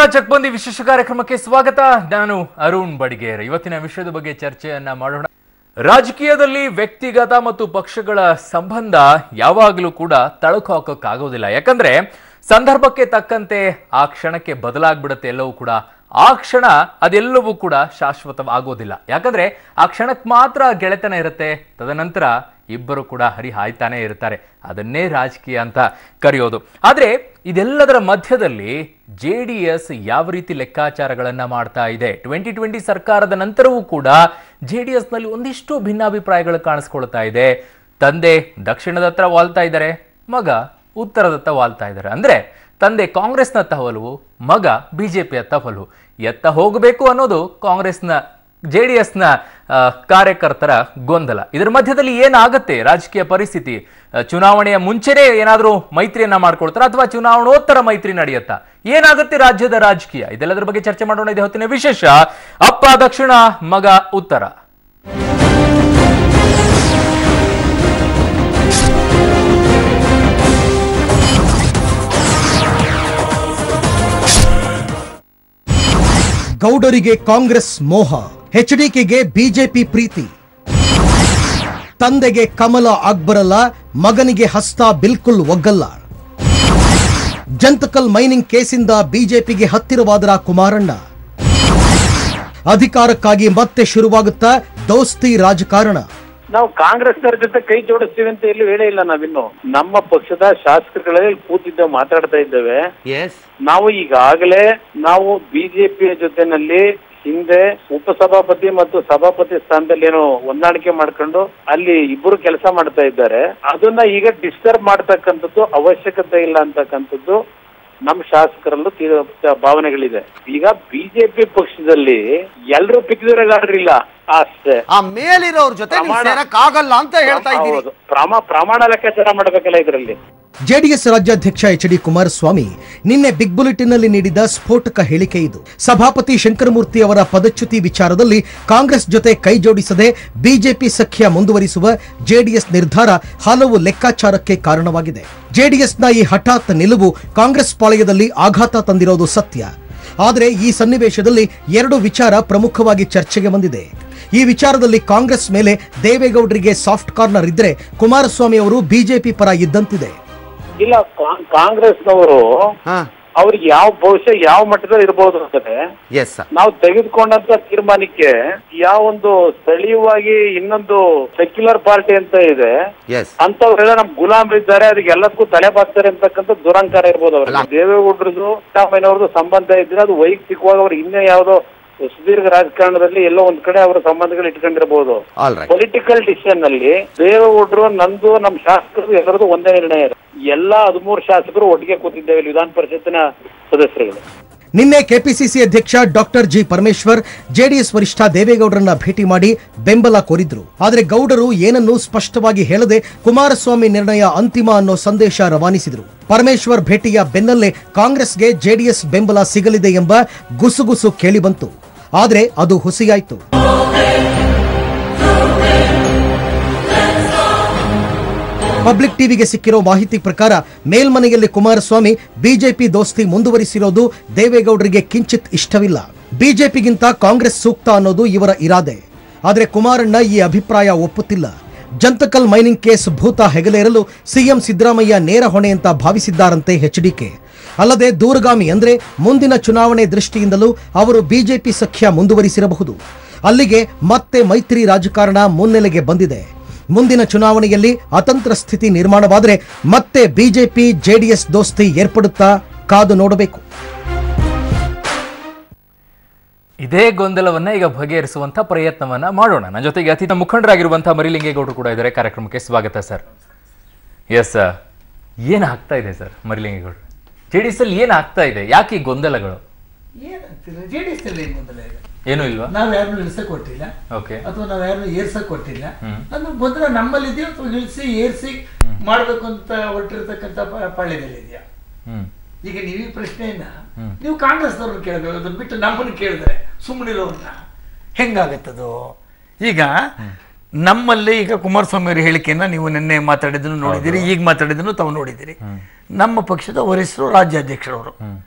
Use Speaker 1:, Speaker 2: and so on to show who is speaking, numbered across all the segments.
Speaker 1: ನಮಸ್ಕಾರ. ಚಕ್ಬಂದಿ ವಿಶೇಷ ಕಾರ್ಯಕ್ರಮಕ್ಕೆ ಸ್ವಾಗತ. ನಾನು ಅರುಣ್ ಬಡಿಗೇರ್. ಇವತ್ತಿನ ವಿಷಯದ ಬಗ್ಗೆ ಚರ್ಚೆಯನ್ನ ಮಾಡೋಣ. ರಾಜಕೀಯದಲ್ಲಿ ವ್ಯಕ್ತಿಗತ ಮತ್ತು ಪಕ್ಷಗಳ ಸಂಬಂಧ ಯಾವಾಗಲೂ ಕೂಡ ತಳಕು ಹಾಕೋಕ್ಕಾಗೋದಿಲ್ಲ. ಯಾಕಂದ್ರೆ ಸಂದರ್ಭಕ್ಕೆ ತಕ್ಕಂತೆ ಆ ಕ್ಷಣಕ್ಕೆ ಬದಲಾಗ್ಬಿಡುತ್ತೆ ಎಲ್ಲವೂ ಕೂಡ. ಆ ಕ್ಷಣ ಅದೆಲ್ಲವೂ ಕೂಡ ಶಾಶ್ವತವಾಗೋದಿಲ್ಲ. ಯಾಕಂದ್ರೆ ಆ ಕ್ಷಣಕ್ಕೆ ಮಾತ್ರ ಗೆಳೆತನ ಇರುತ್ತೆ, ತದನಂತರ ಇಬ್ಬರು ಕೂಡ ಹರಿಹಾಯ್ತಾನೆ ಇರ್ತಾರೆ. ಅದನ್ನೇ ರಾಜಕೀಯ ಅಂತ ಕರೆಯೋದು. ಆದ್ರೆ ಇದೆಲ್ಲದರ ಮಧ್ಯದಲ್ಲಿ JDS ಯಾವ ರೀತಿ ಲೆಕ್ಕಾಚಾರಗಳನ್ನ ಮಾಡ್ತಾ ಇದೆ? 2020 ಸರ್ಕಾರದ ನಂತರವೂ ಕೂಡ JDS ನಲ್ಲಿ ಒಂದಿಷ್ಟು ಭಿನ್ನಾಭಿಪ್ರಾಯಗಳು ಕಾಣಿಸ್ಕೊಳ್ತಾ ಇದೆ. ತಂದೆ ದಕ್ಷಿಣದತ್ತ ವಾಲ್ತಾ ಇದ್ದಾರೆ, ಮಗ ಉತ್ತರದತ್ತ ವಾಲ್ತಾ ಇದ್ದಾರೆ. ಅಂದ್ರೆ ತಂದೆ ಕಾಂಗ್ರೆಸ್ನತ್ತ ಒಲವು, ಮಗ ಬಿಜೆಪಿಯತ್ತ ಒಲವು. ಎತ್ತ ಹೋಗಬೇಕು ಅನ್ನೋದು ಕಾಂಗ್ರೆಸ್ನ JDSನ ಕಾರ್ಯಕರ್ತರ ಗೊಂದಲ. ಇದರ ಮಧ್ಯದಲ್ಲಿ ಏನಾಗುತ್ತೆ ರಾಜಕೀಯ ಪರಿಸ್ಥಿತಿ? ಚುನಾವಣೆಯ ಮುಂಚೆನೇ ಏನಾದರೂ ಮೈತ್ರಿಯನ್ನ ಮಾಡ್ಕೊಳ್ತಾರ ಅಥವಾ ಚುನಾವಣೋತ್ತರ ಮೈತ್ರಿ ನಡೆಯುತ್ತಾ? ಏನಾಗುತ್ತೆ ರಾಜ್ಯದ ರಾಜಕೀಯ? ಇದೆಲ್ಲದರ ಬಗ್ಗೆ ಚರ್ಚೆ ಮಾಡೋಣ. ಇದೆ ಹೊತ್ತಿನ ವಿಶೇಷ. ಅಪ್ಪ ದಕ್ಷಿಣ, ಮಗ ಉತ್ತರ.
Speaker 2: ಗೌಡರಿಗೆ ಕಾಂಗ್ರೆಸ್ ಮೋಹ, HDKಗೆ ಬಿಜೆಪಿ ಪ್ರೀತಿ. ತಂದೆಗೆ ಕಮಲ ಆಗ್ಬರಲ್ಲ, ಮಗನಿಗೆ ಹಸ್ತ ಬಿಲ್ಕುಲ್ ಒಗ್ಗಲ್ಲ. ಜಂತಕಲ್ ಮೈನಿಂಗ್ ಕೇಸಿಂದ ಬಿಜೆಪಿಗೆ ಹತ್ತಿರವಾದರ ಕುಮಾರಣ್ಣ. ಅಧಿಕಾರಕ್ಕಾಗಿ ಮತ್ತೆ ಶುರುವಾಗುತ್ತಾ ದೋಸ್ತಿ ರಾಜಕಾರಣ.
Speaker 3: ನಾವು ಕಾಂಗ್ರೆಸ್ನವರ ಜೊತೆ ಕೈ ಜೋಡಿಸ್ತೀವಿ ಅಂತ ಎಲ್ಲೂ ಹೇಳೇ ಇಲ್ಲ. ನಾವಿನ್ನು ನಮ್ಮ ಪಕ್ಷದ ಶಾಸಕರುಗಳಲ್ಲಿ ಕೂತಿದ್ದ ಮಾತಾಡ್ತಾ ಇದ್ದೇವೆ. ನಾವು ಈಗಾಗಲೇ ಬಿಜೆಪಿಯ ಜೊತೆನಲ್ಲಿ ಹಿಂದೆ ಉಪಸಭಾಪತಿ ಮತ್ತು ಸಭಾಪತಿ ಸ್ಥಾನದಲ್ಲಿ ಏನೋ ಹೊಂದಾಣಿಕೆ ಮಾಡ್ಕೊಂಡು ಅಲ್ಲಿ ಇಬ್ಬರು ಕೆಲಸ ಮಾಡ್ತಾ ಇದ್ದಾರೆ. ಅದನ್ನ ಈಗ ಡಿಸ್ಟರ್ಬ್ ಮಾಡ್ತಕ್ಕಂಥದ್ದು ಅವಶ್ಯಕತೆ ಇಲ್ಲ ಅಂತಕ್ಕಂಥದ್ದು ನಮ್ಮ ಶಾಸಕರಲ್ಲೂ ಭಾವನೆಗಳಿದೆ. ಈಗ ಬಿಜೆಪಿ ಪಕ್ಷದಲ್ಲಿ ಎಲ್ಲರೂ ಪಿಕ್ಕಿದವರಾಗಿಲ್ಲ, ಅಷ್ಟೇ.
Speaker 4: ಆ ಮೇಲಿರೋರ ಜೊತೆ ಆಗಲ್ಲ ಅಂತ ಹೇಳ್ತಾ ಇದ್ದೀರಿ.
Speaker 3: ಪ್ರಮಾಣ ಲೆಕ್ಕಾಚಾರ ಮಾಡಬೇಕಲ್ಲ ಇದರಲ್ಲಿ.
Speaker 2: JDS ರಾಜ್ಯಾಧ್ಯಕ್ಷ HD ಕುಮಾರಸ್ವಾಮಿ ನಿನ್ನೆ ಬಿಗ್ ಬುಲೆಟಿನ್ ನಲ್ಲಿ ನೀಡಿದ ಸ್ಫೋಟಕ ಹೇಳಿಕೆ ಇದು. ಸಭಾಪತಿ ಶಂಕರಮೂರ್ತಿ ಅವರ ಪದಚ್ಯುತಿ ವಿಚಾರದಲ್ಲಿ ಕಾಂಗ್ರೆಸ್ ಜೊತೆ ಕೈ ಜೋಡಿಸದೆ ಬಿಜೆಪಿ ಸಖ್ಯ ಮುಂದುವರಿಸುವ JDS ನಿರ್ಧಾರ ಹಲವು ಲೆಕ್ಕಾಚಾರಕ್ಕೆ ಕಾರಣವಾಗಿದೆ. JDSನ ಈ ಹಠಾತ್ ನಿಲುವು ಕಾಂಗ್ರೆಸ್ ಪಾಳೆಯದಲ್ಲಿ ಆಘಾತ ತಂದಿರೋದು ಸತ್ಯ. ಆದರೆ ಈ ಸನ್ನಿವೇಶದಲ್ಲಿ ಎರಡು ವಿಚಾರ ಪ್ರಮುಖವಾಗಿ ಚರ್ಚೆಗೆ ಬಂದಿದೆ. ಈ ವಿಚಾರದಲ್ಲಿ ಕಾಂಗ್ರೆಸ್ ಮೇಲೆ ದೇವೇಗೌಡರಿಗೆ ಸಾಫ್ಟ್ ಕಾರ್ನರ್ ಇದ್ರೆ, ಕುಮಾರಸ್ವಾಮಿ ಅವರು ಬಿಜೆಪಿ ಪರ ಇದ್ದಂತಿದೆ.
Speaker 3: ಇಲ್ಲ, ಕಾಂಗ್ರೆಸ್ನವರು ಅವ್ರಿಗೆ ಬಹುಶಃ ಯಾವ ಮಟ್ಟದಲ್ಲಿ ಇರಬಹುದು ಅಂತಂದ್ರೆ, ನಾವು ತೆಗೆದುಕೊಂಡಂತ ತೀರ್ಮಾನಕ್ಕೆ ಯಾವೊಂದು ಸ್ಥಳೀಯವಾಗಿ ಇನ್ನೊಂದು ಸೆಕ್ಯುಲರ್ ಪಾರ್ಟಿ ಅಂತ ಇದೆ, ಅಂತವ್ರೆಲ್ಲ ನಮ್ ಗುಲಾಮರಿದ್ದಾರೆ, ಅದಕ್ಕೆ ಎಲ್ಲದಕ್ಕೂ ತಲೆ ಬಾಗ್ತಾರೆ ಅಂತಕ್ಕಂಥ ದುರಂಕಾರ ಇರ್ಬೋದು ಅವ್ರಿಗೆ. ದೇವೇಗೌಡರದು ಸಿದ್ದರಾಮಯ್ಯನವ್ರದ್ದು ಸಂಬಂಧ ಇದ್ರೆ ಅದು ವೈಯಕ್ತಿಕವಾಗಿ ಅವ್ರು ಇನ್ನೇ ಯಾವ್ದೋ ಸುದೀರ್ಘ ರಾಜಕಾರಣದಲ್ಲಿ ಎಲ್ಲೋ ಒಂದ್ ಕಡೆ ಅವರ ಸಂಬಂಧಗಳು ಇಟ್ಕೊಂಡಿರಬಹುದು. ಪೊಲಿಟಿಕಲ್ ಡಿಸಿಷನ್ ನಲ್ಲಿ ದೇವೇಗೌಡರು, ನಂದು, ನಮ್ ಶಾಸಕರು ಎಲ್ಲರದು ಒಂದೇ ನಿರ್ಣಯ ಇದೆ. ಎಲ್ಲಾ 13 ಶಾಸಕರು ಒಟ್ಟಿಗೆ ಕೂತಿದ್ದೇವೆ ವಿಧಾನ ಪರಿಷತ್ತಿನ ಸದಸ್ಯರುಗಳು.
Speaker 2: ನಿನ್ನೆ ಕೆಪಿಸಿಸಿ ಅಧ್ಯಕ್ಷ ಡಾಕ್ಟರ್ ಜಿ ಪರಮೇಶ್ವರ್ JDS ವರಿಷ್ಠ ದೇವೇಗೌಡರನ್ನ ಭೇಟಿ ಮಾಡಿ ಬೆಂಬಲ ಕೋರಿದ್ರು. ಆದರೆ ಗೌಡರು ಏನನ್ನೂ ಸ್ಪಷ್ಟವಾಗಿ ಹೇಳದೆ ಕುಮಾರಸ್ವಾಮಿ ನಿರ್ಣಯ ಅಂತಿಮ ಅನ್ನೋ ಸಂದೇಶ ರವಾನಿಸಿದ್ರು. ಪರಮೇಶ್ವರ್ ಭೇಟಿಯ ಬೆನ್ನಲ್ಲೇ ಕಾಂಗ್ರೆಸ್ಗೆ JDS ಬೆಂಬಲ ಸಿಗಲಿದೆ ಎಂಬ ಗುಸುಗುಸು ಕೇಳಿಬಂತು. ಆದರೆ ಅದು ಹುಸಿಯಾಯಿತು. ಪಬ್ಲಿಕ್ ಟಿವಿಗೆ ಸಿಕ್ಕಿರೋ ಮಾಹಿತಿ ಪ್ರಕಾರ ಮೇಲ್ಮನೆಯಲ್ಲಿ ಕುಮಾರಸ್ವಾಮಿ ಬಿಜೆಪಿ ದೋಸ್ತಿ ಮುಂದುವರಿಸಿರೋದು ದೇವೇಗೌಡರಿಗೆ ಕಿಂಚಿತ್ ಇಷ್ಟವಿಲ್ಲ. ಬಿಜೆಪಿಗಿಂತ ಕಾಂಗ್ರೆಸ್ ಸೂಕ್ತ ಅನ್ನೋದು ಇವರ ಇರಾದೆ. ಆದರೆ ಕುಮಾರಣ್ಣ ಈ ಅಭಿಪ್ರಾಯ ಒಪ್ಪುತ್ತಿಲ್ಲ. ಜಂತಕಲ್ ಮೈನಿಂಗ್ ಕೇಸ್ ಭೂತ ಹೆಗಲೇರಲು ಸಿಎಂ ಸಿದ್ದರಾಮಯ್ಯ ನೇರ ಹೊಣೆ ಅಂತ ಭಾವಿಸಿದ್ದಾರಂತೆ HDK. ಅಲ್ಲದೆ ದೂರಗಾಮಿ ಅಂದ್ರೆ ಮುಂದಿನ ಚುನಾವಣೆ ದೃಷ್ಟಿಯಿಂದಲೂ ಅವರು ಬಿಜೆಪಿ ಸಖ್ಯ ಮುಂದುವರಿಸಿರಬಹುದು. ಅಲ್ಲಿಗೆ ಮತ್ತೆ ಮೈತ್ರಿ ರಾಜಕಾರಣ ಮುನ್ನೆಲೆಗೆ ಬಂದಿದೆ. ಮುಂದಿನ ಚುನಾವಣೆಯಲ್ಲಿ ಅತಂತ್ರ ಸ್ಥಿತಿ ನಿರ್ಮಾಣವಾದರೆ ಮತ್ತೆ ಬಿಜೆಪಿ JDS ದೋಸ್ತಿ ಏರ್ಪಡುತ್ತಾ? ಕಾದು ನೋಡಬೇಕು.
Speaker 1: ಇದೇ ಗೊಂದಲವನ್ನ ಈಗ ಬಗೆಹರಿಸುವಂತ ಪ್ರಯತ್ನವನ್ನ ಮಾಡೋಣ. ನನ್ನ ಜೊತೆಗೆ ಅತಿಥಿ ಮುಖಂಡರಾಗಿರುವಂತಹ ಮರಿಲಿಂಗೇಗೌಡರು ಕೂಡ ಇದ್ದಾರೆ. ಕಾರ್ಯಕ್ರಮಕ್ಕೆ ಸ್ವಾಗತ ಸರ್. ಎಸ್ ಸರ್, ಏನಾಗ್ತಾ ಇದೆ ಸರ್ ಮರಿಲಿಂಗೇಗೌಡರು? JDS ಅಲ್ಲಿ ಏನಾಗ್ತಾ ಇದೆ? ಯಾಕೆ ಈ ಗೊಂದಲಗಳು? ಏನು ಇಲ್ವಾ?
Speaker 5: ನಾವ್ ಯಾರನ್ನು ಇಳಿಸಕ್ ಕೊಟ್ಟಿಲ್ಲ, ಅಥವಾ ನಾವ್ ಯಾರನ್ನು ಏರ್ಸಕ್ ಕೊಟ್ಟಿಲ್ಲ. ಅದು ಮೊದಲ ನಮ್ಮಲ್ಲಿ ಇದೆಯಾ ಅಥವಾ ಇಳಿಸಿ ಏರ್ಸಿ ಮಾಡ್ಬೇಕು ಅಂತ ಹೊರಟಿರ್ತಕ್ಕಂಥ ಪಾಳ್ಯದಲ್ಲಿದೆಯಾ? ಈಗ ನೀವು ಈ ಪ್ರಶ್ನೆಯನ್ನ ನೀವು ಕಾಂಗ್ರೆಸ್ನವ್ರನ್ನ ಕೇಳಬೇಕು, ಅದನ್ನ ಬಿಟ್ಟು ನಮ್ಮನ್ನು ಕೇಳಿದ್ರೆ ಸುಮ್ಮನಿರೋರ್ನ ಹೆಂಗಾಗತ್ತದು? ಈಗ ನಮ್ಮಲ್ಲಿ ಈಗ ಕುಮಾರಸ್ವಾಮಿ ಅವರ ಹೇಳಿಕೆಯನ್ನ ನೀವು ನಿನ್ನೆ ಮಾತಾಡಿದ್ದನ್ನು ನೋಡಿದಿರಿ, ಈಗ ಮಾತಾಡಿದ್ದನ್ನು ತಾವು ನೋಡಿದಿರಿ. ನಮ್ಮ ಪಕ್ಷದ ವರಿಷ್ಠರು ರಾಜ್ಯಾಧ್ಯಕ್ಷರವರು,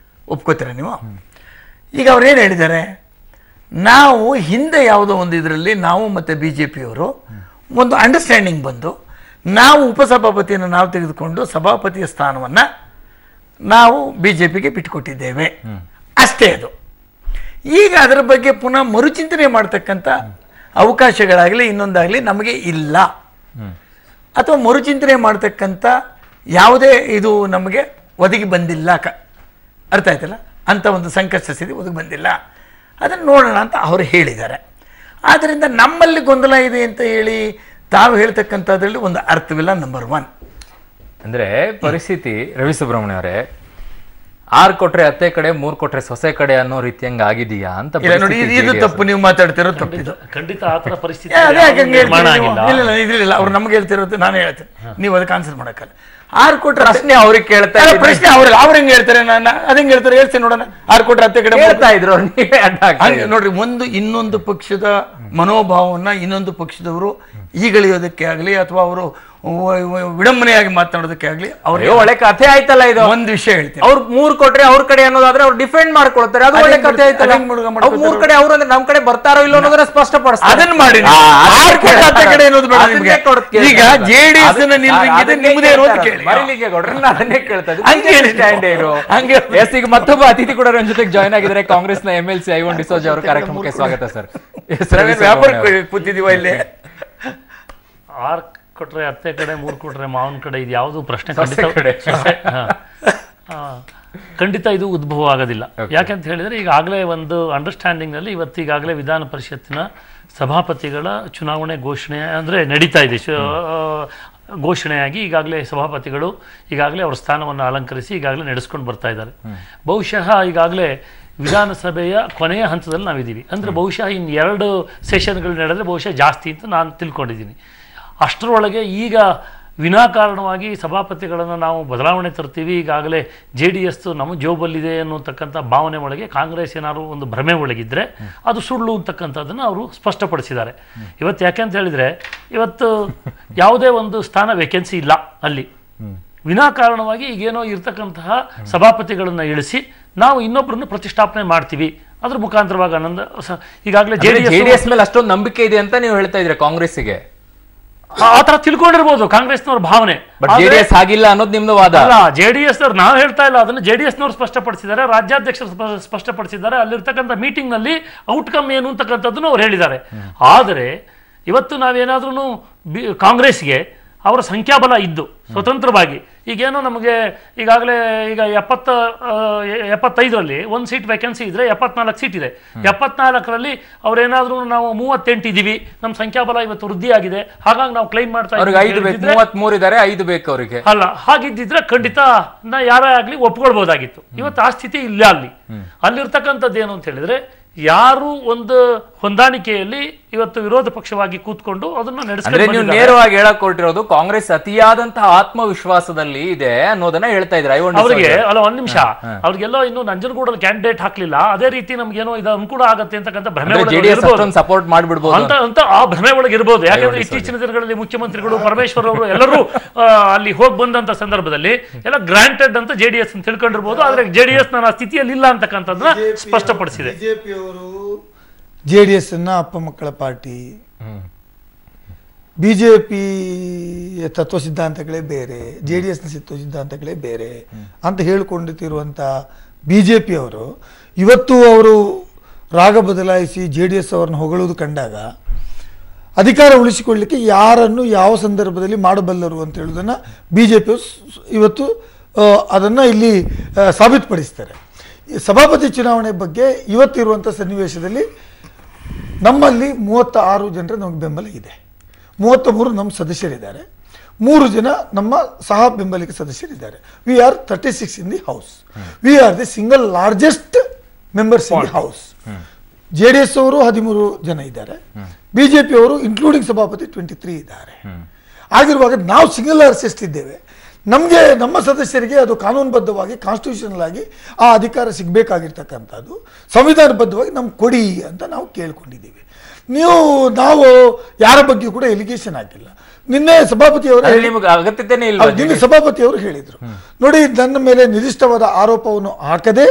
Speaker 5: ಒಪ್ಕೋತೀರ ನೀವು? ಈಗ ಅವ್ರೇನು ಹೇಳಿದ್ದಾರೆ, ನಾವು ಹಿಂದೆ ಯಾವುದೋ ಒಂದು ಇದರಲ್ಲಿ ನಾವು ಮತ್ತು BJPಯವರು ಒಂದು ಅಂಡರ್ಸ್ಟ್ಯಾಂಡಿಂಗ್ ಬಂದು ನಾವು ಉಪಸಭಾಪತಿಯನ್ನು ನಾವು ತೆಗೆದುಕೊಂಡು ಸಭಾಪತಿಯ ಸ್ಥಾನವನ್ನು ನಾವು BJPಗೆ ಬಿಟ್ಟುಕೊಟ್ಟಿದ್ದೇವೆ, ಅಷ್ಟೇ. ಅದು ಈಗ ಅದರ ಬಗ್ಗೆ ಪುನಃ ಮರುಚಿಂತನೆ ಮಾಡ್ತಕ್ಕಂಥ ಅವಕಾಶಗಳಾಗಲಿ ಇನ್ನೊಂದಾಗಲಿ ನಮಗೆ ಇಲ್ಲ, ಅಥವಾ ಮರುಚಿಂತನೆ ಮಾಡ್ತಕ್ಕಂಥ ಯಾವುದೇ ಇದು ನಮಗೆ ಒದಗಿ ಬಂದಿಲ್ಲ. ಅರ್ಥ ಆಯ್ತಲ್ಲ, ಅಂಥ ಒಂದು ಸಂಕಷ್ಟ ಸ್ಥಿತಿ ಒದಗಿ ಬಂದಿಲ್ಲ. ಅದನ್ನು ನೋಡೋಣ ಅಂತ ಅವರು ಹೇಳಿದ್ದಾರೆ. ಆದ್ದರಿಂದ ನಮ್ಮಲ್ಲಿ ಗೊಂದಲ ಇದೆ ಅಂತ ಹೇಳಿ ತಾವು ಹೇಳ್ತಕ್ಕಂಥದ್ರಲ್ಲಿ ಒಂದು ಅರ್ಥವಿಲ್ಲ. ನಂಬರ್ 1
Speaker 1: ಅಂದ್ರೆ ಪರಿಸ್ಥಿತಿ ರವಿ ಸುಬ್ರಹ್ಮಣ್ಯ ಅವರೇ, 6 ಕೊಟ್ರೆ ಅತ್ತೆ ಕಡೆ 3 ಕೊಟ್ರೆ ಸೊಸೆ ಕಡೆ ಅನ್ನೋ ರೀತಿಯಂಗ ಆಗಿದೆಯಾ ಅಂತ
Speaker 5: ನೋಡಿ. ಇದು ತಪ್ಪು, ನೀವು ಮಾತಾಡ್ತಿರೋ ತಪ್ಪಿದು.
Speaker 6: ಖಂಡಿತ ಆತರ ಪರಿಸ್ಥಿತಿ
Speaker 5: ಇಲ್ಲ. ಅವ್ರು ನಮ್ಗೆ ಹೇಳ್ತಿರೋದು ನಾನು ಹೇಳ್ತೇನೆ, ನೀವು ಅದಕ್ಕೆ ಆನ್ಸರ್ ಮಾಡಕ್ಕಲ್ಲ. 6 ಕೊಟ್ರೆ
Speaker 1: ಪ್ರಶ್ನೆ ಅವ್ರಿಗೆ ಕೇಳ್ತಾರೆ,
Speaker 5: ಪ್ರಶ್ನೆ ಅವ್ರು ಹೆಂಗ್ ಹೇಳ್ತಾರೆ, ನಾನು ಅದಂಗೆ ಹೇಳ್ತಾರೆ ಹೇಳ್ತೀನಿ ನೋಡೋಣ. 6 ಕೊಟ್ರೆ ಅತ್ತೆ ಕಡೆ
Speaker 1: ಹೇಳ್ತಾ ಇದ್ರು
Speaker 5: ನೋಡ್ರಿ. ಇನ್ನೊಂದು ಪಕ್ಷದ ಮನೋಭಾವವನ್ನ ಇನ್ನೊಂದು ಪಕ್ಷದವರು ಈಗಳಿಯೋದಕ್ಕೆ ಆಗಲಿ ಅಥವಾ ಅವರು ವಿಡಂಬನೆಯಾಗಿ ಮಾತನಾಡೋದಕ್ಕೆ ಆಗಲಿ ಅವ್ರಿಗೆ
Speaker 1: ಒಳ್ಳೆ ಕಥೆ ಆಯ್ತಲ್ಲ. ಇದು
Speaker 5: ಒಂದು ವಿಷಯ ಹೇಳ್ತೀನಿ,
Speaker 1: ಅವ್ರು 3 ಕೊಟ್ರೆ ಅವ್ರ ಕಡೆ ಅನ್ನೋದಾದ್ರೆ ಅವ್ರು ಡಿಫೆಂಡ್ ಮಾಡ್ಕೊಳ್ತಾರೆ, ಅದು ಒಳ್ಳೆ ಕಥೆ ಆಯ್ತಲ್ಲ. 3 ಕಡೆ ಅವ್ರು ಅಂದ್ರೆ ನಮ್ ಕಡೆ ಬರ್ತಾರೋ ಇಲ್ಲೋ ಅನ್ನೋದನ್ನ ಸ್ಪಷ್ಟಪಡಿಸ್ತಾರೆ.
Speaker 5: ಅದನ್ನ ಮಾಡಿ. 6 ಕೊಟ್ರೆ ಅತ್ತೆ ಕಡೆ ಅನ್ನೋದು ಬೇಡ ನಿಮ್ಗೆ. ಈಗ JDS ನಿಮ್ಮದೇ ಇರೋದು ಕೇಳಿ.
Speaker 1: ಮರಿಲಿಕ್ಕೆ ಕೊಡ್ರೆ ಅದನ್ನೇ ಕೇಳ್ತಾ ಈಗ ಮತ್ತೊಬ್ಬ ಅತಿಥಿ ಕೂಡ ನನ್ನ ಜೊತೆಗೆ ಜಾಯ್ನ್ ಆಗಿದ್ದಾರೆ. ಕಾಂಗ್ರೆಸ್ನ MLC ಐವನ್ ಡಿಸೋಜಾ ಅವರ ಕಾರ್ಯಕ್ರಮಕ್ಕೆ ಸ್ವಾಗತ ಸರ್.
Speaker 5: ವ್ಯಾಪಾರ ಕೂತಿದೀವ ಇಲ್ಲಿ.
Speaker 6: 6 ಕೊಟ್ರೆ ಅತ್ತೆ ಕಡೆ 3 ಕೊಟ್ರೆ ಮಾವನ ಕಡೆ ಇದು ಯಾವುದು ಪ್ರಶ್ನೆ ಖಂಡಿತ ಇದು ಉದ್ಭವ ಆಗೋದಿಲ್ಲ. ಯಾಕೆಂತ ಹೇಳಿದ್ರೆ ಈಗಾಗಲೇ ಒಂದು ಅಂಡರ್ಸ್ಟ್ಯಾಂಡಿಂಗ್ನಲ್ಲಿ ಇವತ್ತೀಗಾಗಲೇ ವಿಧಾನ ಪರಿಷತ್ತಿನ ಸಭಾಪತಿಗಳ ಚುನಾವಣೆ ಘೋಷಣೆ ಅಂದರೆ ನಡೀತಾ ಇದೆ. ಘೋಷಣೆಯಾಗಿ ಈಗಾಗಲೇ ಸಭಾಪತಿಗಳು ಈಗಾಗಲೇ ಅವರ ಸ್ಥಾನವನ್ನು ಅಲಂಕರಿಸಿ ಈಗಾಗಲೇ ನಡೆಸ್ಕೊಂಡು ಬರ್ತಾ ಇದ್ದಾರೆ. ಬಹುಶಃ ಈಗಾಗಲೇ ವಿಧಾನಸಭೆಯ ಕೊನೆಯ ಹಂತದಲ್ಲಿ ನಾವಿದ್ದೀವಿ. ಅಂದರೆ ಬಹುಶಃ ಇನ್ನು 2 ಸೆಷನ್ಗಳು ನಡೆದರೆ ಬಹುಶಃ ಜಾಸ್ತಿ ಅಂತ ನಾನು ತಿಳ್ಕೊಂಡಿದ್ದೀನಿ. ಅಷ್ಟರೊಳಗೆ ಈಗ ವಿನಾಕಾರಣವಾಗಿ ಸಭಾಪತಿಗಳನ್ನು ನಾವು ಬದಲಾವಣೆ ತರ್ತೀವಿ, ಈಗಾಗಲೇ JDS ನಮ್ಮ ಜೋಬಲ್ಲಿದೆ ಅನ್ನೋತಕ್ಕಂಥ ಭಾವನೆ ಒಳಗೆ ಕಾಂಗ್ರೆಸ್ ಏನಾದ್ರು ಒಂದು ಭ್ರಮೆ ಒಳಗಿದ್ದರೆ ಅದು ಸುಳ್ಳು ಅಂತಕ್ಕಂಥದ್ದನ್ನು ಅವರು ಸ್ಪಷ್ಟಪಡಿಸಿದ್ದಾರೆ. ಇವತ್ತು ಯಾಕೆ ಅಂತ ಹೇಳಿದರೆ, ಇವತ್ತು ಯಾವುದೇ ಒಂದು ಸ್ಥಾನ ವೇಕೆನ್ಸಿ ಇಲ್ಲ ಅಲ್ಲಿ. ವಿನಾಕಾರಣವಾಗಿ ಈಗೇನೋ ಇರ್ತಕ್ಕಂತಹ ಸಭಾಪತಿಗಳನ್ನು ಇಳಿಸಿ ನಾವು ಇನ್ನೊಬ್ಬರನ್ನು ಪ್ರತಿಷ್ಠಾಪನೆ ಮಾಡ್ತೀವಿ, ಅದ್ರ ಮುಖಾಂತರವಾಗಿ ಈಗಾಗಲೇ
Speaker 1: JDS ಮೇಲೆ ಅಷ್ಟೊಂದು ನಂಬಿಕೆ ಇದೆ ಅಂತ ನೀವು ಹೇಳ್ತಾ ಇದ್ರೆ ಕಾಂಗ್ರೆಸ್ಸಿಗೆ
Speaker 6: ಆ ತರ ತಿಳ್ಕೊಂಡಿರ್ಬೋದು ಕಾಂಗ್ರೆಸ್ನವ್ರ ಭಾವನೆ.
Speaker 1: JDS ಆಗಿಲ್ಲ ಅನ್ನೋದು ನಿಮ್ದು ವಾದ
Speaker 6: ಅಲ್ಲ. JDS ನವ್ರು ನಾವು ಹೇಳ್ತಾ ಇಲ್ಲ, ಅದನ್ನು JDS ನವ್ರು ಸ್ಪಷ್ಟಪಡಿಸಿದ್ದಾರೆ, ರಾಜ್ಯಾಧ್ಯಕ್ಷರು ಸ್ಪಷ್ಟಪಡಿಸಿದ್ದಾರೆ. ಅಲ್ಲಿರ್ತಕ್ಕಂಥ ಮೀಟಿಂಗ್ ನಲ್ಲಿ ಔಟ್ಕಮ್ ಏನು ಅಂತಕ್ಕಂಥದ್ದನ್ನು ಅವ್ರು ಹೇಳಿದ್ದಾರೆ. ಆದರೆ ಇವತ್ತು ನಾವೇನಾದ್ರೂ ಕಾಂಗ್ರೆಸ್ಗೆ ಅವರ ಸಂಖ್ಯಾಬಲ ಇದ್ದು ಸ್ವತಂತ್ರವಾಗಿ ಈಗೇನೋ ನಮಗೆ ಈಗಾಗಲೇ ಈಗ 75ರಲ್ಲಿ 1 ಸೀಟ್ ವೇಕೆನ್ಸಿ ಇದ್ರೆ 74 ಸೀಟ್ ಇದೆ. 74ರಲ್ಲಿ ಅವ್ರೇನಾದ್ರೂ ನಾವು 38 ಇದ್ದೀವಿ, ನಮ್ಮ ಸಂಖ್ಯಾಬಲ ಇವತ್ತು ವೃದ್ಧಿ ಆಗಿದೆ, ಹಾಗಾಗಿ ನಾವು ಕ್ಲೈಮ್ ಮಾಡ್ತಾ ಇದ್ದೀವಿ.
Speaker 1: 33 ಇದ್ದಾರೆ, 5 ಬೇಕು ಅವರಿಗೆ.
Speaker 6: ಅಲ್ಲ, ಹಾಗಿದ್ದಿದ್ರೆ ಖಂಡಿತ ಯಾರೇ ಆಗ್ಲಿ ಒಪ್ಕೊಳ್ಬಹುದಾಗಿತ್ತು. ಇವತ್ತು ಆ ಸ್ಥಿತಿ ಇಲ್ಲ. ಅಲ್ಲಿರ್ತಕ್ಕಂಥದ್ದು ಏನು ಅಂತ ಹೇಳಿದ್ರೆ, ಯಾರು ಒಂದು ಹೊಂದಾಣಿಕೆಯಲ್ಲಿ ಇವತ್ತು ವಿರೋಧ ಪಕ್ಷವಾಗಿ ಕೂತ್ಕೊಂಡು ಅದನ್ನ ನಡೆಸ್ತಾರೆ.
Speaker 1: ನೀವು ನೇರವಾಗಿ ಹೇಳಕ್ ಹೊರಟಿರೋದು ಕಾಂಗ್ರೆಸ್ ಅತಿಯಾದಂತಹ ಆತ್ಮವಿಶ್ವಾಸದಲ್ಲಿ ಇದೆ ಅನ್ನೋದನ್ನ ಹೇಳ್ತಾ ಇದ್ರೆ
Speaker 6: ಅವ್ರಿಗೆ. ಅಲ್ಲ, 1 ನಿಮಿಷ, ಅವ್ರಿಗೆಲ್ಲೋ ಇನ್ನು ನಂಜನಗೂಡಲ್ಲಿ ಕ್ಯಾಂಡಿಡೇಟ್ ಹಾಕ್ಲಿಲ್ಲ, ಅದೇ ರೀತಿ ನಮ್ಗೇನೋ ಇದು ಅನುಕೂಲ ಆಗತ್ತೆ ಅಂತಕ್ಕಂಥ ಭ್ರಮೆ
Speaker 1: ಸಪೋರ್ಟ್ ಮಾಡ್ಬಿಡ್ಬೋದು
Speaker 6: ಅಂತ ಆ ಭ್ರಮೆ ಒಳಗೆ ಇರ್ಬೋದು. ಯಾಕಂದ್ರೆ ಇತ್ತೀಚಿನ ದಿನಗಳಲ್ಲಿ ಮುಖ್ಯಮಂತ್ರಿಗಳು ಪರಮೇಶ್ವರ್ ಅವರು ಎಲ್ಲರೂ ಅಲ್ಲಿ ಹೋಗಿ ಬಂದಂತ ಸಂದರ್ಭದಲ್ಲಿ ಎಲ್ಲ ಗ್ರಾಂಟೆಡ್ ಅಂತ JDS ಅಂತ ತಿಳ್ಕೊಂಡಿರ್ಬೋದು. ಆದ್ರೆ JDS ನನ್ನ ಸ್ಥಿತಿಯಲ್ಲಿ ಇಲ್ಲ ಅಂತಕ್ಕಂಥದ್ದನ್ನ ಸ್ಪಷ್ಟಪಡಿಸಿದೆ.
Speaker 7: JDS ಅಪ್ಪ ಮಕ್ಕಳ ಪಾರ್ಟಿ, ಬಿಜೆಪಿ ತತ್ವ ಸಿದ್ಧಾಂತಗಳೇ ಬೇರೆ, JDS ತತ್ವ ಸಿದ್ಧಾಂತಗಳೇ ಬೇರೆ ಅಂತ ಹೇಳಿಕೊಂಡಿರುವಂಥ ಬಿಜೆಪಿಯವರು ಇವತ್ತು ಅವರು ರಾಗ ಬದಲಾಯಿಸಿ JDS ಅವರನ್ನು ಹೊಗಳುವುದು ಕಂಡಾಗ ಅಧಿಕಾರ ಉಳಿಸಿಕೊಳ್ಳಲಿಕ್ಕೆ ಯಾರನ್ನು ಯಾವ ಸಂದರ್ಭದಲ್ಲಿ ಮಾಡಬಲ್ಲರು ಅಂತ ಹೇಳುವುದನ್ನು ಬಿಜೆಪಿ ಇವತ್ತು ಅದನ್ನು ಇಲ್ಲಿ ಸಾಬೀತುಪಡಿಸ್ತಾರೆ. ಸಭಾಪತಿ ಚುನಾವಣೆ ಬಗ್ಗೆ ಇವತ್ತಿರುವಂಥ ಸನ್ನಿವೇಶದಲ್ಲಿ ನಮ್ಮಲ್ಲಿ 36 ಜನರ ನಮಗೆ ಬೆಂಬಲ ಇದೆ, 33 ನಮ್ಮ ಸದಸ್ಯರಿದ್ದಾರೆ, 3 ಜನ ನಮ್ಮ ಸಹ ಬೆಂಬಲಿಗ ಸದಸ್ಯರಿದ್ದಾರೆ. We are 36 in the house. We are the single largest members in the house. JDS ಅವರು 13 ಜನ ಇದ್ದಾರೆ, ಬಿಜೆಪಿ ಅವರು ಇನ್ಕ್ಲೂಡಿಂಗ್ ಸಭಾಪತಿ 23 ಇದ್ದಾರೆ. ಆಗಿರುವಾಗ ನಾವು ಸಿಂಗಲ್ ಲಾರ್ಜೆಸ್ಟ್ ಇದ್ದೇವೆ. ನಮಗೆ ನಮ್ಮ ಸದಸ್ಯರಿಗೆ ಅದು ಕಾನೂನುಬದ್ಧವಾಗಿ ಕಾನ್ಸ್ಟಿಟ್ಯೂಷನಲ್ ಆಗಿ ಆ ಅಧಿಕಾರ ಸಿಗಬೇಕಾಗಿರ್ತಕ್ಕಂಥದ್ದು ಸಂವಿಧಾನಬದ್ಧವಾಗಿ ನಮ್ಗೆ ಕೊಡಿ ಅಂತ ನಾವು ಕೇಳ್ಕೊಂಡಿದ್ದೀವಿ. ನಾವು ಯಾರ ಬಗ್ಗೆ ಕೂಡ ಎಲಿಗೇಷನ್ ಆಗಿಲ್ಲ. ನಿನ್ನೆ ಸಭಾಪತಿಯವರು ಹೇಳಿದ್ರು, ನೋಡಿ ನನ್ನ ಮೇಲೆ ನಿರ್ದಿಷ್ಟವಾದ ಆರೋಪವನ್ನು ಹಾಕದೆ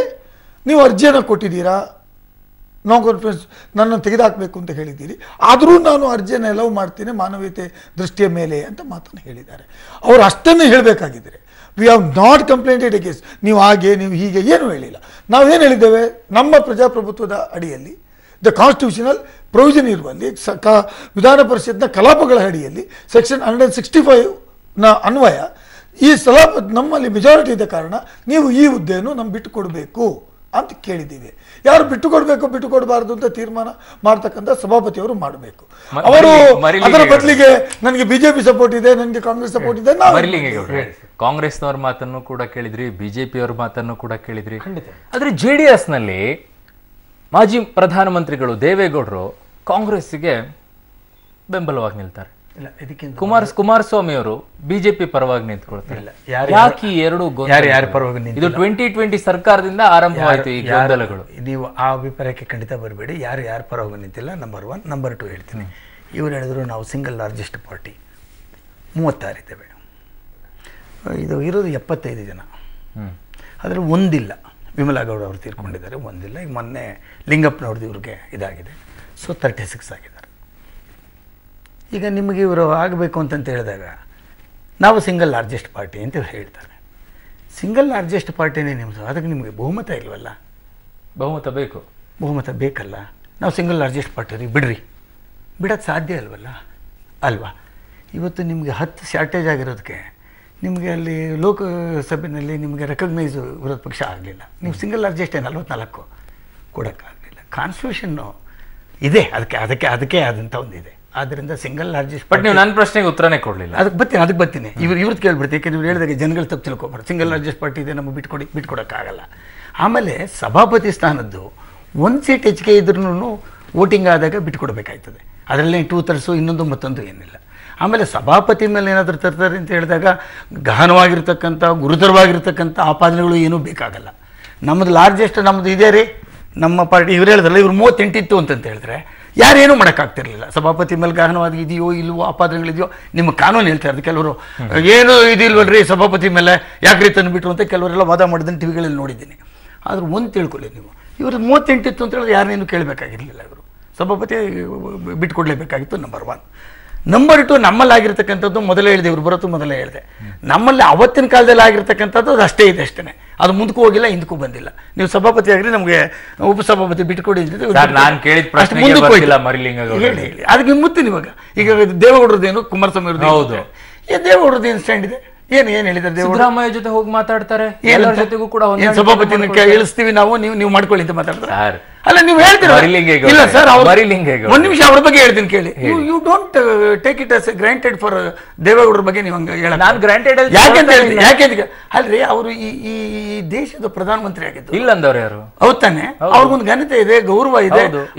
Speaker 7: ನೀವು ಅರ್ಜಿಯನ್ನು ಕೊಟ್ಟಿದ್ದೀರಾ, ನಾನ್ ಕಾನ್ಫಿಡೆನ್ಸ್ ನನ್ನನ್ನು ತೆಗೆದುಹಾಕಬೇಕು ಅಂತ ಹೇಳಿದ್ದೀರಿ, ಆದರೂ ನಾನು ಅರ್ಜಿಯನ್ನು ಅಲೌ ಮಾಡ್ತೇನೆ ಮಾನವೀಯತೆ ದೃಷ್ಟಿಯ ಮೇಲೆ ಅಂತ ಮಾತನ್ನು ಹೇಳಿದ್ದಾರೆ. ಅವರು ಅಷ್ಟನ್ನೇ ಹೇಳಬೇಕಾಗಿದ್ದರೆ ವಿ ಹ್ಯಾವ್ ನಾಟ್ ಕಂಪ್ಲೇಂಟೆಡ್ ಅಗೇನ್ಸ್ಟ್ ನೀವು ಹಾಗೆ ನೀವು ಹೀಗೆ ಏನೂ ಹೇಳಿಲ್ಲ. ನಾವೇನು ಹೇಳಿದ್ದೇವೆ, ನಮ್ಮ ಪ್ರಜಾಪ್ರಭುತ್ವದ ಅಡಿಯಲ್ಲಿ ದ ಕಾನ್ಸ್ಟಿಟ್ಯೂಷನಲ್ ಪ್ರೊವಿಷನ್ ಇರುವಲ್ಲಿ ವಿಧಾನ ಪರಿಷತ್ನ ಕಲಾಪಗಳ ಅಡಿಯಲ್ಲಿ ಸೆಕ್ಷನ್ 165ನ ಅನ್ವಯ ಈ ನಮ್ಮಲ್ಲಿ ಮೆಜಾರಿಟಿ ಇದ್ದ ಕಾರಣ ನೀವು ಈ ಹುದ್ದೆಯನ್ನು ನಮ್ಗೆ ಬಿಟ್ಟು ಕೊಡಬೇಕು ಅಂತ ಕೇಳಿದ್ದೀವಿ. ಯಾರು ಬಿಟ್ಟು ಕೊಡಬೇಕು ಬಿಟ್ಟು ಕೊಡಬಾರ್ದು ಅಂತ ತೀರ್ಮಾನ ಮಾಡ್ತಕ್ಕಂಥ ಸಭಾಪತಿಯವರು ಮಾಡಬೇಕು. ಅವರು ಅದರ ಬದಲಿಗೆ ನನಗೆ ಬಿಜೆಪಿ ಸಪೋರ್ಟ್ ಇದೆ, ನನಗೆ ಕಾಂಗ್ರೆಸ್ ಸಪೋರ್ಟ್ ಇದೆ.
Speaker 1: ಕಾಂಗ್ರೆಸ್ನವ್ರ ಮಾತನ್ನು ಕೂಡ ಕೇಳಿದ್ರಿ, ಬಿಜೆಪಿ ಅವ್ರ ಮಾತನ್ನು ಕೂಡ ಕೇಳಿದ್ರಿ. ಆದ್ರೆ JDS ನಲ್ಲಿ ಮಾಜಿ ಪ್ರಧಾನಮಂತ್ರಿಗಳು ದೇವೇಗೌಡರು ಕಾಂಗ್ರೆಸ್ಗೆ ಬೆಂಬಲವಾಗಿ ನಿಲ್ತಾರೆ. ಕುಮಾರಸ್ವಾಮಿ ಅವರು ಬಿಜೆಪಿ ಪರವಾಗಿ ನಿಂತ್ಕೊಳ್ತಾರೆ. ಯಾಕೆ ಎರಡು ಇದು 2020 ಸರ್ಕಾರದಿಂದ ಆರಂಭವಾಯಿತು ಈ ಗೊಂದಲಗಳು?
Speaker 5: ನೀವು ಆ ಅಭಿಪ್ರಾಯಕ್ಕೆ ಖಂಡಿತ ಬರಬೇಡಿ. ಯಾರ ಪರವಾಗಿ ನಿಂತಿಲ್ಲ, ನಂಬರ್ 1. ನಂಬರ್ 2 ಹೇಳ್ತೀನಿ. ಇವರು ಹೇಳಿದ್ರು ನಾವು ಸಿಂಗಲ್ ಲಾರ್ಜೆಸ್ಟ್ ಪಾರ್ಟಿ 36 ಇದ್ದೇವೆ, ಇದು ಇರೋದು 75 ಜನ, ಅದರಲ್ಲಿ ಒಂದಿಲ್ಲ. ವಿಮಲಾಗೌಡ ಅವರು ತೀರ್ಕೊಂಡಿದ್ದಾರೆ, ಒಂದಿಲ್ಲ. ಈಗ ಮೊನ್ನೆ ಲಿಂಗಪ್ಪನವ್ರದ್ದು ಇವ್ರಿಗೆ ಇದಾಗಿದೆ, ಸೊ 36 ಆಗಿದ್ದಾರೆ. ಈಗ ನಿಮಗೆ ಇವರು ಆಗಬೇಕು ಅಂತಂತ ಹೇಳಿದಾಗ ನಾವು ಸಿಂಗಲ್ ಲಾರ್ಜೆಸ್ಟ್ ಪಾರ್ಟಿ ಅಂತ ಇವ್ರು ಹೇಳ್ತಾರೆ. ಸಿಂಗಲ್ ಲಾರ್ಜೆಸ್ಟ್ ಪಾರ್ಟಿನೇ ನಿಮ್ಮದು, ಅದಕ್ಕೆ ನಿಮಗೆ ಬಹುಮತ ಇಲ್ವಲ್ಲ? ಬಹುಮತ ಬೇಕಲ್ಲ. ನಾವು ಸಿಂಗಲ್ ಲಾರ್ಜೆಸ್ಟ್ ಪಾರ್ಟಿ ಬಿಡ್ರಿ, ಬಿಡೋಕ್ಕೆ ಸಾಧ್ಯ ಅಲ್ವಲ್ಲ ಅಲ್ವಾ? ಇವತ್ತು ನಿಮಗೆ 10 ಶಾರ್ಟೇಜ್ ಆಗಿರೋದಕ್ಕೆ ನಿಮಗೆ ಅಲ್ಲಿ ಲೋಕಸಭೆಯಲ್ಲಿ ನಿಮಗೆ ರೆಕಗ್ನೈಸ್ ವಿರೋಧ ಪಕ್ಷ ಆಗಲಿಲ್ಲ. ನೀವು ಸಿಂಗಲ್ ಲಾರ್ಜೆಸ್ಟ್ 44 ಕೊಡೋಕ್ಕಾಗಲಿಲ್ಲ. ಕಾನ್ಸ್ಟಿಟ್ಯೂಷನ್ನು ಇದೆ, ಅದಕ್ಕೆ ಆದಂಥ ಒಂದಿದೆ. ಆದ್ದರಿಂದ ಸಿಂಗಲ್ ಲಾರ್ಜೆಸ್ಟ್
Speaker 1: ಬಟ್ ನೀವು ನನ್ನ ಪ್ರಶ್ನೆಗೆ ಉತ್ತರನೇ ಕೊಡಲಿಲ್ಲ.
Speaker 5: ಅದಕ್ಕೆ ಬರ್ತೀನಿ. ಇವ್ರದ್ದು ಕೇಳ್ಬಿಡ್ತೀನಿ, ಯಾಕೆಂದ್ರೆ ನೀವು ಹೇಳಿದಾಗ ಜನಗಳು ತಪ್ಪು ತಿಳ್ಕೊಬಾರ್ದು. ಸಿಂಗಲ್ ಲಾರ್ಜೆಸ್ಟ್ ಪಾರ್ಟಿ ಇದೆ, ನಮಗೆ ಬಿಟ್ಕೊಡೋಕ್ಕಾಗಲ್ಲ. ಆಮೇಲೆ ಸಭಾಪತಿ ಸ್ಥಾನದ್ದು 1 ಸೀಟ್ ಹೆಚ್ಚಿಗೆ ಇದ್ರೂ ವೋಟಿಂಗ್ ಆದಾಗ ಬಿಟ್ಕೊಡ್ಬೇಕಾಯ್ತದೆ. ಅದರಲ್ಲಿ 2/3 ಇನ್ನೊಂದು ಮತ್ತೊಂದು ಏನಿಲ್ಲ. ಆಮೇಲೆ ಸಭಾಪತಿ ಮೇಲೆ ಏನಾದರೂ ತರ್ತಾರೆ ಅಂತ ಹೇಳಿದಾಗ ಗಹನವಾಗಿರ್ತಕ್ಕಂಥ ಗುರುತರವಾಗಿರ್ತಕ್ಕಂಥ ಆಪಾದನೆಗಳು ಏನೂ ಬೇಕಾಗಲ್ಲ. ನಮ್ಮದು ಲಾರ್ಜೆಸ್ಟ್ ನಮ್ಮದು ಇದೆ ರೀ, ನಮ್ಮ ಪಾರ್ಟಿ ಇವ್ರು ಹೇಳಿದ್ರಲ್ಲ, ಇವ್ರು 38 ಇತ್ತು ಅಂತಂತ ಹೇಳಿದ್ರೆ ಯಾರೇನೂ ಮಾಡೋಕ್ಕಾಗ್ತಿರ್ಲಿಲ್ಲ. ಸಭಾಪತಿ ಮೇಲೆ ಗಹನವಾದ ಇದೆಯೋ ಇಲ್ವೋ ಆಪಾದನೆಗಳಿದೆಯೋ ನಿಮ್ಮ ಕಾನೂನು ಹೇಳ್ತಾ ಇರೋದು. ಕೆಲವರು ಏನು ಇದಿಲ್ವಲ್ರಿ ಸಭಾಪತಿ ಮೇಲೆ ಯಾಕ್ರಿ ತಂದುಬಿಟ್ರು ಅಂತ ಕೆಲವರೆಲ್ಲ ವಾದ ಮಾಡಿದ್ದನ್ನು ಟಿವಿಗಳಲ್ಲಿ ನೋಡಿದ್ದೀನಿ. ಆದ್ರೆ ಒಂದು ತಿಳ್ಕೊಳ್ಳಿ ನೀವು, ಇವರು 38 ಇತ್ತು ಅಂತ ಹೇಳಿದ್ರೆ ಯಾರನ್ನೇನು ಕೇಳಬೇಕಾಗಿರಲಿಲ್ಲ. ಇವರು ಸಭಾಪತಿ ಬಿಟ್ಕೊಡ್ಲೇಬೇಕಾಗಿತ್ತು. ನಂಬರ್ 1. ನಂಬರ್ 2, ನಮ್ಮಲ್ಲಿ ಆಗಿರ್ತಕ್ಕಂಥದ್ದು ಮೊದಲೇ ಹೇಳಿದೆ, ಇವ್ರು ಬರೋದು ಮೊದಲೇ ಹೇಳಿದೆ, ನಮ್ಮಲ್ಲಿ ಅವತ್ತಿನ ಕಾಲದಲ್ಲಿ ಆಗಿರ್ತಕ್ಕಂಥದ್ದು ಅದು ಅಷ್ಟೇ ಇದೆ, ಅಷ್ಟೇ. ಅದು ಮುಂದಕ್ಕೂ ಹೋಗಿಲ್ಲ, ಹಿಂದಕ್ಕೂ ಬಂದಿಲ್ಲ. ನೀವು ಸಭಾಪತಿ ಆಗ್ರಿ, ನಮಗೆ ಉಪಸಭಾಪತಿ ಬಿಟ್ಕೊಡಿ ಹೇಳಿ. ಅದಕ್ಕೆ ಮುತ್ತಿನ ಇವಾಗ ಈಗ ದೇವೇಗೌಡರದೇನು ಕುಮಾರಸ್ವಾಮಿ ಅವ್ರದ್ದು ದೇವೇಗೌಡರದ್ದು ಏನು ಸ್ಟ್ಯಾಂಡ್ ಇದೆ? ಏನು ಹೇಳಿದ್ದಾರೆ?
Speaker 1: ಸಿದ್ದರಾಮಯ್ಯ ಜೊತೆ ಹೋಗಿ ಮಾತಾಡ್ತಾರೆ, ಎಲ್ಲರ ಜೊತೆಗೂ ಕೂಡ
Speaker 5: ಸಭಾಪತಿನ ಇಳಿಸ್ತೀವಿ ನಾವು, ನೀವು ಮಾಡ್ಕೊಳ್ಳಿ ಅಂತ ಮಾತಾಡ್ತಾರೆ. ಅಲ್ಲ ನೀವು ಹೇಳ್ತೀರಾ? ಇಲ್ಲ ಸರ್, ಒಂದ್ ನಿಮಿಷ ಅವ್ರ ಬಗ್ಗೆ ಹೇಳ್ತೀನಿ ಕೇಳಿ. You don't take it as granted for ದೇವೇಗೌಡರ ಬಗ್ಗೆ ನೀವು ಹಂಗೆ ಹೇಳ.
Speaker 1: ನಾನು ಗ್ರಾಂಟೆಡ್
Speaker 5: ಯಾಕೆ ಅಲ್ರಿ, ಅವರು ಈ ದೇಶದ ಪ್ರಧಾನಮಂತ್ರಿ ಆಗಿದ್ದು
Speaker 1: ಇಲ್ಲ ಅಂದವ್ರು ಯಾರು?
Speaker 5: ಹೌದ್ ತಾನೆ? ಅವ್ರಿಗೊಂದು ಘನತೆ ಇದೆ, ಗೌರವ ಇದೆ.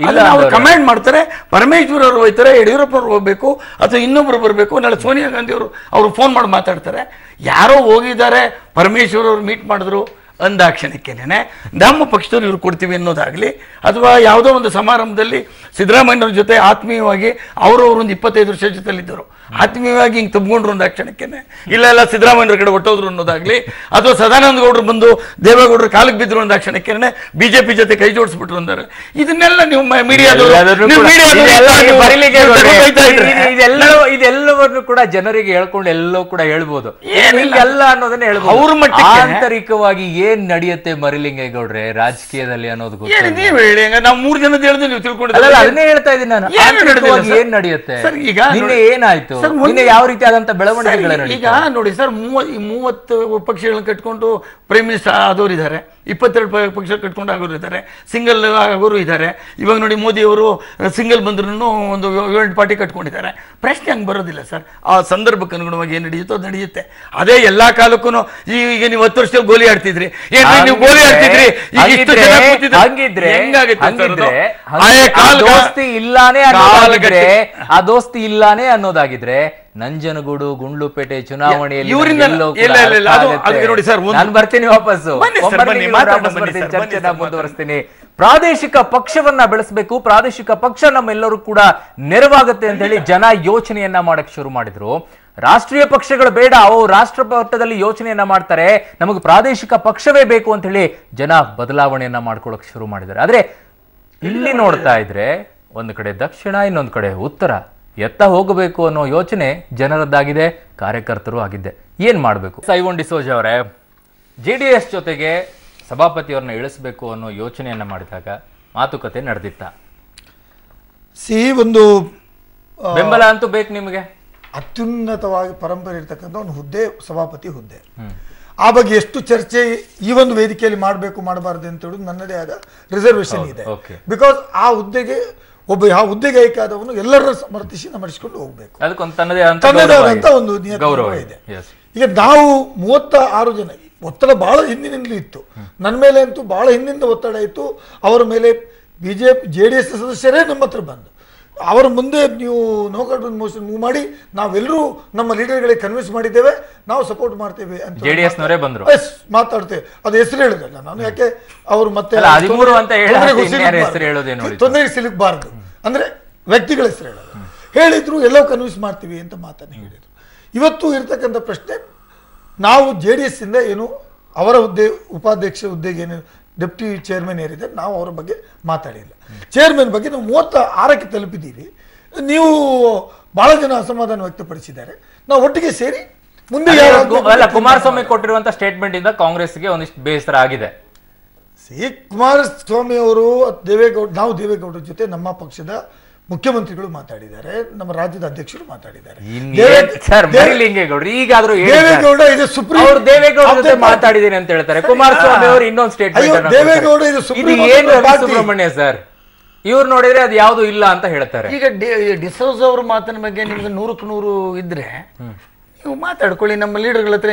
Speaker 5: ಅವ್ರು ಕಮಾಂಡ್ ಮಾಡ್ತಾರೆ. ಪರಮೇಶ್ವರ್ ಅವರು ಹೋಗ್ತಾರೆ, ಯಡಿಯೂರಪ್ಪ ಅವ್ರು ಹೋಗ್ಬೇಕು ಅಥವಾ ಇನ್ನೊಬ್ರು ಬರಬೇಕು, ನಾಳೆ ಸೋನಿಯಾ ಗಾಂಧಿ ಅವರು ಫೋನ್ ಮಾಡಿ ಮಾತಾಡ್ತಾರೆ. ಯಾರೋ ಹೋಗಿದ್ದಾರೆ, ಪರಮೇಶ್ವರ್ ಅವರು ಮೀಟ್ ಮಾಡಿದ್ರು ಅಂದಾಕ್ಷಣಕ್ಕೇನೆ ನಮ್ಮ ಪಕ್ಷದವ್ರು ಇವ್ರು ಕೊಡ್ತೀವಿ ಅನ್ನೋದಾಗ್ಲಿ, ಅಥವಾ ಯಾವುದೋ ಒಂದು ಸಮಾರಂಭದಲ್ಲಿ ಸಿದ್ದರಾಮಯ್ಯವ್ರ ಜೊತೆ ಆತ್ಮೀಯವಾಗಿ ಅವರವರು ಒಂದು 25 ವರ್ಷ ಜೊತೆಲಿದ್ದರು, ಆತ್ಮೀಯವಾಗಿ ಹಿಂಗೆ ತುಂಬಿಕೊಂಡ್ರು ಒಂದು ಕ್ಷಣಕ್ಕೇನೆ, ಇಲ್ಲ ಸಿದ್ದರಾಮಯ್ಯವ್ರ ಕಡೆ ಹೊಟ್ಟೋದ್ರು ಅನ್ನೋದಾಗ್ಲಿ, ಅಥವಾ ಸದಾನಂದ ಗೌಡರು ಬಂದು ದೇವೇಗೌಡರು ಕಾಲಿಗೆ ಬಿದ್ರು ಒಂದು ಕ್ಷಣಕ್ಕೇನೆ ಬಿಜೆಪಿ ಜೊತೆ ಕೈ ಜೋಡಿಸ್ಬಿಟ್ರು ಅಂತಾರೆ. ಇದನ್ನೆಲ್ಲ ನೀವು
Speaker 1: ಇದೆಲ್ಲವನ್ನು ಕೂಡ ಜನರಿಗೆ ಹೇಳ್ಕೊಂಡು ಎಲ್ಲೋ ಕೂಡ ಹೇಳ್ಬೋದು, ಏನಿಲ್ಲ ಅನ್ನೋದನ್ನ ಹೇಳ್ಬೋದು. ಅವ್ರ ಮಟ್ಟಿಗೆ ಆಂತರಿಕವಾಗಿ ಏನ್ ನಡೆಯುತ್ತೆ ಮರಿಲಿಂಗೇಗೌಡ್ರೆ ರಾಜಕೀಯದಲ್ಲಿ ಅನ್ನೋದು ಗೊತ್ತಿಲ್ಲ.
Speaker 5: ನೀವು ಹೇಳಿ, ನಾವು 3 ಜನದ ಹೇಳಿದ್ರೆ ನೀವು ತಿಳ್ಕೊಂಡಿಲ್ಲ.
Speaker 1: ಅದನ್ನೇ ಹೇಳ್ತಾ ಇದ್ದೀನಿ ನಾನು, ಏನ್ ನಡೆಯುತ್ತೆ, ನಿನ್ನೆ ಏನಾಯ್ತು, ನಿನ್ನೆ ಯಾವ ರೀತಿಯಾದಂತ ಬೆಳವಣಿಗೆಗಳು.
Speaker 5: ಈಗ ನೋಡಿ ಸರ್, 30 ಪಕ್ಷಗಳನ್ನ ಕಟ್ಕೊಂಡು ಪ್ರೈಮ್ ಮಿನಿಸ್ಟರ್ ಆದವರು ಇದ್ದಾರೆ, 22 ಪಕ್ಷ ಕಟ್ಕೊಂಡು ಆಗೋರು ಇದ್ದಾರೆ, ಸಿಂಗಲ್ ಆಗೋರು ಇದ್ದಾರೆ. ಇವಾಗ ನೋಡಿ ಮೋದಿ ಅವರು ಸಿಂಗಲ್ ಬಂದ್ರು ಒಂದು 7 ಪಾರ್ಟಿ ಕಟ್ಕೊಂಡಿದ್ದಾರೆ. ಪ್ರಶ್ನೆ ಹಂಗೆ ಬರೋದಿಲ್ಲ ಸರ್. ಆ ಸಂದರ್ಭಕ್ಕೆ ಅನುಗುಣವಾಗಿ ಏನು ನಡೆಯುತ್ತೋ ಅದು ನಡೆಯುತ್ತೆ. ಅದೇ ಎಲ್ಲಾ ಕಾಲಕ್ಕೂ ಈಗ ನೀವು 10 ವರ್ಷದಲ್ಲಿ ಗೋಲಿ ಆಡ್ತಿದ್ರಿ, ನೀವು ಗೋಲಿ ಆಡ್ತಿದ್ರಿ,
Speaker 1: ಆ ದೋಸ್ತಿ ಇಲ್ಲಾನೇ ಅನ್ನೋದಾಗಿದ್ರೆ ನಂಜನಗೂಡು ಗುಂಡ್ಲುಪೇಟೆ ಚುನಾವಣೆಯಲ್ಲಿ ನಾನು ಬರ್ತೀನಿ ವಾಪಸ್ಸು, ಚರ್ಚೆನ ಮುಂದುವರಿಸ್ತೀನಿ. ಪ್ರಾದೇಶಿಕ ಪಕ್ಷವನ್ನ ಬೆಳೆಸಬೇಕು, ಪ್ರಾದೇಶಿಕ ಪಕ್ಷ ನಮ್ಮೆಲ್ಲರೂ ಕೂಡ ನೆರವಾಗುತ್ತೆ ಅಂತ ಹೇಳಿ ಜನ ಯೋಚನೆಯನ್ನ ಮಾಡಕ್ ಶುರು ಮಾಡಿದ್ರು. ರಾಷ್ಟ್ರೀಯ ಪಕ್ಷಗಳು ಬೇಡ, ಅವು ರಾಷ್ಟ್ರ ಮಟ್ಟದಲ್ಲಿ ಯೋಚನೆಯನ್ನ ಮಾಡ್ತಾರೆ, ನಮಗೆ ಪ್ರಾದೇಶಿಕ ಪಕ್ಷವೇ ಬೇಕು ಅಂತ ಹೇಳಿ ಜನ ಬದಲಾವಣೆಯನ್ನ ಮಾಡ್ಕೊಳ್ಳೋಕೆ ಶುರು ಮಾಡಿದ್ದಾರೆ. ಆದ್ರೆ ಇಲ್ಲಿ ನೋಡ್ತಾ ಇದ್ರೆ ಒಂದು ಕಡೆ ದಕ್ಷಿಣ, ಇನ್ನೊಂದು ಕಡೆ ಉತ್ತರ, ಎತ್ತ ಹೋಗಬೇಕು ಅನ್ನೋ ಯೋಚನೆ ಜನರದ್ದಾಗಿದೆ, ಕಾರ್ಯಕರ್ತರು ಆಗಿದ್ದೆ. ಏನ್ ಮಾಡಬೇಕು? ಸೈವನ್ ಡಿಸೋಜ ಅವರೇ, JDS ಜೊತೆಗೆ ಸಭಾಪತಿಯವ್ರನ್ನ ಇಳಿಸಬೇಕು ಅನ್ನೋ ಯೋಚನೆಯನ್ನ ಮಾಡಿದಾಗ ಮಾತುಕತೆ ನಡೆದಿತ್ತ?
Speaker 7: ಒಂದು
Speaker 1: ಬೆಂಬಲ ಅಂತೂ ಬೇಕು ನಿಮಗೆ.
Speaker 7: ಅತ್ಯುನ್ನತವಾಗಿ ಪರಂಪರೆ ಇರ್ತಕ್ಕಂಥ ಒಂದು ಹುದ್ದೆ ಸಭಾಪತಿ ಹುದ್ದೆ. ಆ ಬಗ್ಗೆ ಎಷ್ಟು ಚರ್ಚೆ ಈ ಒಂದು ವೇದಿಕೆಯಲ್ಲಿ ಮಾಡಬೇಕು ಮಾಡಬಾರ್ದು ಅಂತ ಹೇಳುದು ನನ್ನದೇ ಆದ ರಿಸರ್ವೇಶನ್ ಇದೆ. ಬಿಕಾಸ್ ಆ ಹುದ್ದೆಗೆ ಹುದ್ದೆಗೆ ಆಯ್ಕಾದವನು ಎಲ್ಲರ ಸಮರ್ಥಿಸಿ ನಮರಿಸಿಕೊಂಡು ಹೋಗ್ಬೇಕು, ತನ್ನದೇ ಆದಂತ ಒಂದು ಗೌರವ ಇದೆ. ಈಗ ನಾವು 36 ಜನ, ಒತ್ತಡ ಬಹಳ ಹಿಂದಿನಿಂದಲೂ ಇತ್ತು, ನನ್ನ ಮೇಲೆ ಅಂತೂ ಬಹಳ ಹಿಂದಿಂದ ಒತ್ತಡ ಇತ್ತು. ಅವರ ಮೇಲೆ JDS ಸದಸ್ಯರೇ ನಮ್ಮ ಹತ್ರ ಬಂದು ಅವರ ಮುಂದೆ ನೀವು ನೋ ಕಾಂಟ್ರೋವರ್ಸಿ ಮೋಷನ್ ಮೂವ್ ಮಾಡಿ ನಾವೆಲ್ಲರೂ ನಮ್ಮ ಲೀಡರ್ಗಳಿಗೆ ಕನ್ವಿನ್ಸ್ ಮಾಡಿದ್ದೇವೆ, ನಾವು ಸಪೋರ್ಟ್ ಮಾಡ್ತೇವೆ ಅಂತ
Speaker 1: JDSನವರೇ ಬಂದ್ರು,
Speaker 7: ಮಾತಾಡ್ತೇವೆ. ಅದು ಹೆಸರು ಹೇಳುದಲ್ಲ ನಾನು, ಯಾಕೆ ಅವರು ಮತ್ತೆ ತೊಂದರೆಗೆ ಸಿಲುಕಬಾರದು ಅಂದ್ರೆ ವ್ಯಕ್ತಿಗಳ ಹೆಸರು ಹೇಳೋದು. ಹೇಳಿದ್ರು ಎಲ್ಲವೂ ಕನ್ವಿನ್ಸ್ ಮಾಡ್ತೀವಿ ಅಂತ ಮಾತನ್ನು ಹೇಳಿದ್ರು. ಇವತ್ತು ಇರ್ತಕ್ಕಂಥ ಪ್ರಶ್ನೆ, ನಾವು JDS ಇಂದ ಏನು ಅವರ ಹುದ್ದೆ ಉಪಾಧ್ಯಕ್ಷ ಹುದ್ದೆಗೆ ಏನು ಡೆಪ್ಟಿ ಚೇರ್ಮನ್ ಏರಿದೆ, ನಾವು ಅವರ ಬಗ್ಗೆ ಮಾತಾಡಿಲ್ಲ. ಚೇರ್ಮನ್ ಬಗ್ಗೆ ನಾವು 36ಕ್ಕೆ ತಲುಪಿದ್ದೀವಿ. ನೀವು ಬಹಳ ಜನ ಅಸಮಾಧಾನ ವ್ಯಕ್ತಪಡಿಸಿದ್ದಾರೆ. ನಾವು ಒಟ್ಟಿಗೆ ಸೇರಿ ಮುಂದೆ
Speaker 1: ಕುಮಾರಸ್ವಾಮಿ ಕೊಟ್ಟಿರುವಂತ ಸ್ಟೇಟ್ಮೆಂಟ್ ಇಂದ ಕಾಂಗ್ರೆಸ್ಗೆ ಒಂದಿಷ್ಟು ಬೇಸರ ಆಗಿದೆ.
Speaker 7: ಕುಮಾರಸ್ವಾಮಿ ಅವರು ನಾವು ದೇವೇಗೌಡರ ಜೊತೆ ನಮ್ಮ ಪಕ್ಷದ ಮುಖ್ಯಮಂತ್ರಿಗಳು ಮಾತಾಡಿದ್ದಾರೆ, ನಮ್ಮ ರಾಜ್ಯದ ಅಧ್ಯಕ್ಷರು ಮಾತಾಡಿದ್ದಾರೆ. ದೇವೇಗೌಡ ಇದು ಸುಪ್ರೀಂ
Speaker 1: ಮಾತಾಡಿದ್ದೀನಿ ಅಂತ ಹೇಳ್ತಾರೆ. ಕುಮಾರಸ್ವಾಮಿ ಅವರು ಇನ್ನೊಂದು ಸ್ಟೇಟ್ಮೆಂಟ್,
Speaker 7: ದೇವೇಗೌಡ ಇದು
Speaker 1: ಸುಬ್ರಹ್ಮಣ್ಯ ಸರ್ ಇವ್ರು ನೋಡಿದ್ರೆ ಅದು ಯಾವ್ದು ಇಲ್ಲ ಅಂತ ಹೇಳ್ತಾರೆ.
Speaker 5: ಈಗ ಡಿಸೋಜ ಅವ್ರ ಮಾತಿನ ಬಗ್ಗೆ ನಿಮ್ಗೆ 100ಕ್ಕೆ 100 ಇದ್ರೆ ನೀವು ಮಾತಾಡ್ಕೊಳ್ಳಿ, ನಮ್ಮ ಲೀಡರ್ಗಳ ಹತ್ರ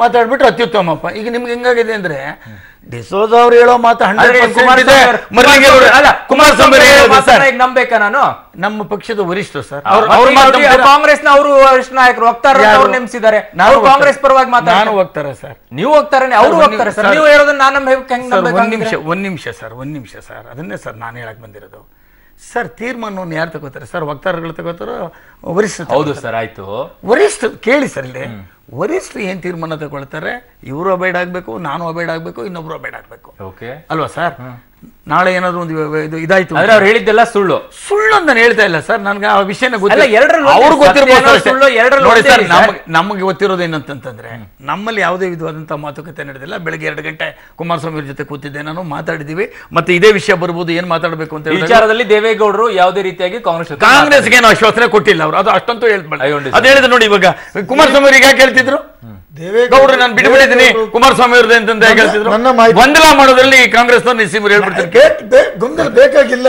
Speaker 5: ಮಾತಾಡ್ಬಿಟ್ರೆ ಅತ್ಯುತ್ತಮಪ್ಪ. ಈಗ ನಿಮ್ಗೆ ಹೆಂಗಾಗಿದೆ ಅಂದ್ರೆ ಡಿಸೋಜ ಅವ್ರು ಹೇಳೋ ಮಾತು
Speaker 1: ನಂಬೇಕಾ? ನಾನು
Speaker 5: ನಮ್ಮ ಪಕ್ಷದ ವರಿಷ್ಠ ಸರ್,
Speaker 1: ಕಾಂಗ್ರೆಸ್ ನ ಅವರು ವರಿಷ್ಠ ನಾಯಕರು ವಕ್ತಾರ ನೇಮಿಸಿದ್ದಾರೆ. ನಾವು ಕಾಂಗ್ರೆಸ್ ಪರವಾಗಿ
Speaker 5: ನಾನು ಹೋಗ್ತಾರೆ ಸರ್,
Speaker 1: ನೀವು ಹೋಗ್ತಾರೆ, ಅವರು ಹೋಗ್ತಾರೆ ಸರ್. ನೀವು ಹೇಳೋದನ್ನ ನಾನು
Speaker 5: ಒಂದ್ ನಿಮಿಷ ಸರ್, ಅದನ್ನೇ ಸರ್ ನಾನು ಹೇಳಕ್ ಬಂದಿರೋದು. ಸರ್ ತೀರ್ಮಾನವನ್ನು ಯಾರು ತಗೋತಾರೆ ಸರ್? ವಕ್ತಾರಗಳು ತಗೋತಾರೋ ವರಿಷ್ಠ?
Speaker 1: ಹೌದು ಸರ್, ಆಯ್ತು.
Speaker 5: ವರಿಷ್ಠ ಕೇಳಿ ಸರ್, ಇಲ್ಲಿ ವರಿಷ್ಠರು ಏನ್ ತೀರ್ಮಾನ ತಗೊಳ್ತಾರೆ, ಇವರು ಅಬೈಡ್ ಆಗ್ಬೇಕು, ನಾನು ಅಬೈಡ್ ಆಗ್ಬೇಕು, ಇನ್ನೊಬ್ರು ಅಬೈಡ್ ಆಗ್ಬೇಕು ಅಲ್ವಾ ಸರ್? ನಾಳೆ ಏನಾದ್ರು ಒಂದು ಇದಾಯ್ತು
Speaker 1: ಅಂದ್ರೆ ಅವ್ರು ಹೇಳಿದ್ದೆಲ್ಲ ಸುಳ್ಳು
Speaker 5: ಅಂತ ನಾನು ಹೇಳ್ತಾ ಇಲ್ಲ ಸರ್, ನನ್ಗೆ ಆ ವಿಷಯನ ಗೊತ್ತಿಲ್ಲ. ಅವ್ರಿಗೆ ಗೊತ್ತಿರಬಹುದು. ನಮಗೆ ಗೊತ್ತಿರೋದು ಏನಂತಂದ್ರೆ, ನಮ್ಮಲ್ಲಿ ಯಾವುದೇ ವಿಧವಾದಂತಹ ಮಾತುಕತೆ ನಡೆದಿಲ್ಲ. ಬೆಳಗ್ಗೆ 2 ಗಂಟೆ ಕುಮಾರಸ್ವಾಮಿ ಜೊತೆ ಕೂತಿದ್ದೆ ನಾನು, ಮಾತಾಡಿದೀವಿ. ಮತ್ತೆ ಇದೇ ವಿಷಯ ಬರ್ಬೋದು, ಏನ್ ಮಾತಾಡಬೇಕು ಅಂತ
Speaker 1: ವಿಚಾರದಲ್ಲಿ ದೇವೇಗೌಡರು ಯಾವುದೇ ರೀತಿಯಾಗಿ
Speaker 5: ಕಾಂಗ್ರೆಸ್ಗೆ ಏನು ಆಶ್ವಾಸನೆ ಕೊಟ್ಟಿಲ್ಲ. ಅವರು ಅದು ಅಷ್ಟಂತೂ ಹೇಳ್ತಾರೆ. ಅದ್ ಹೇಳಿದ್ರೆ ನೋಡಿ, ಇವಾಗ ಕುಮಾರಸ್ವಾಮಿ ಅವ್ರಿಗೆ ಯಾಕೆ ಹೇಳ್ತಿದ್ರು ದೇವೇಗೌಡರು ನಾನು ಬಿಟ್ಬಿಟ್ಟಿದ್ದೀನಿ ಕುಮಾರಸ್ವಾಮಿ ಅವ್ರದ್ದು ಅಂತ ಹೇಳ್ತಿದ್ರು. ಗೊಂದಲ ಮಾಡೋದ್ರಲ್ಲಿ ಕಾಂಗ್ರೆಸ್
Speaker 7: ಗೊಂದಲ ಬೇಕಾಗಿಲ್ಲ.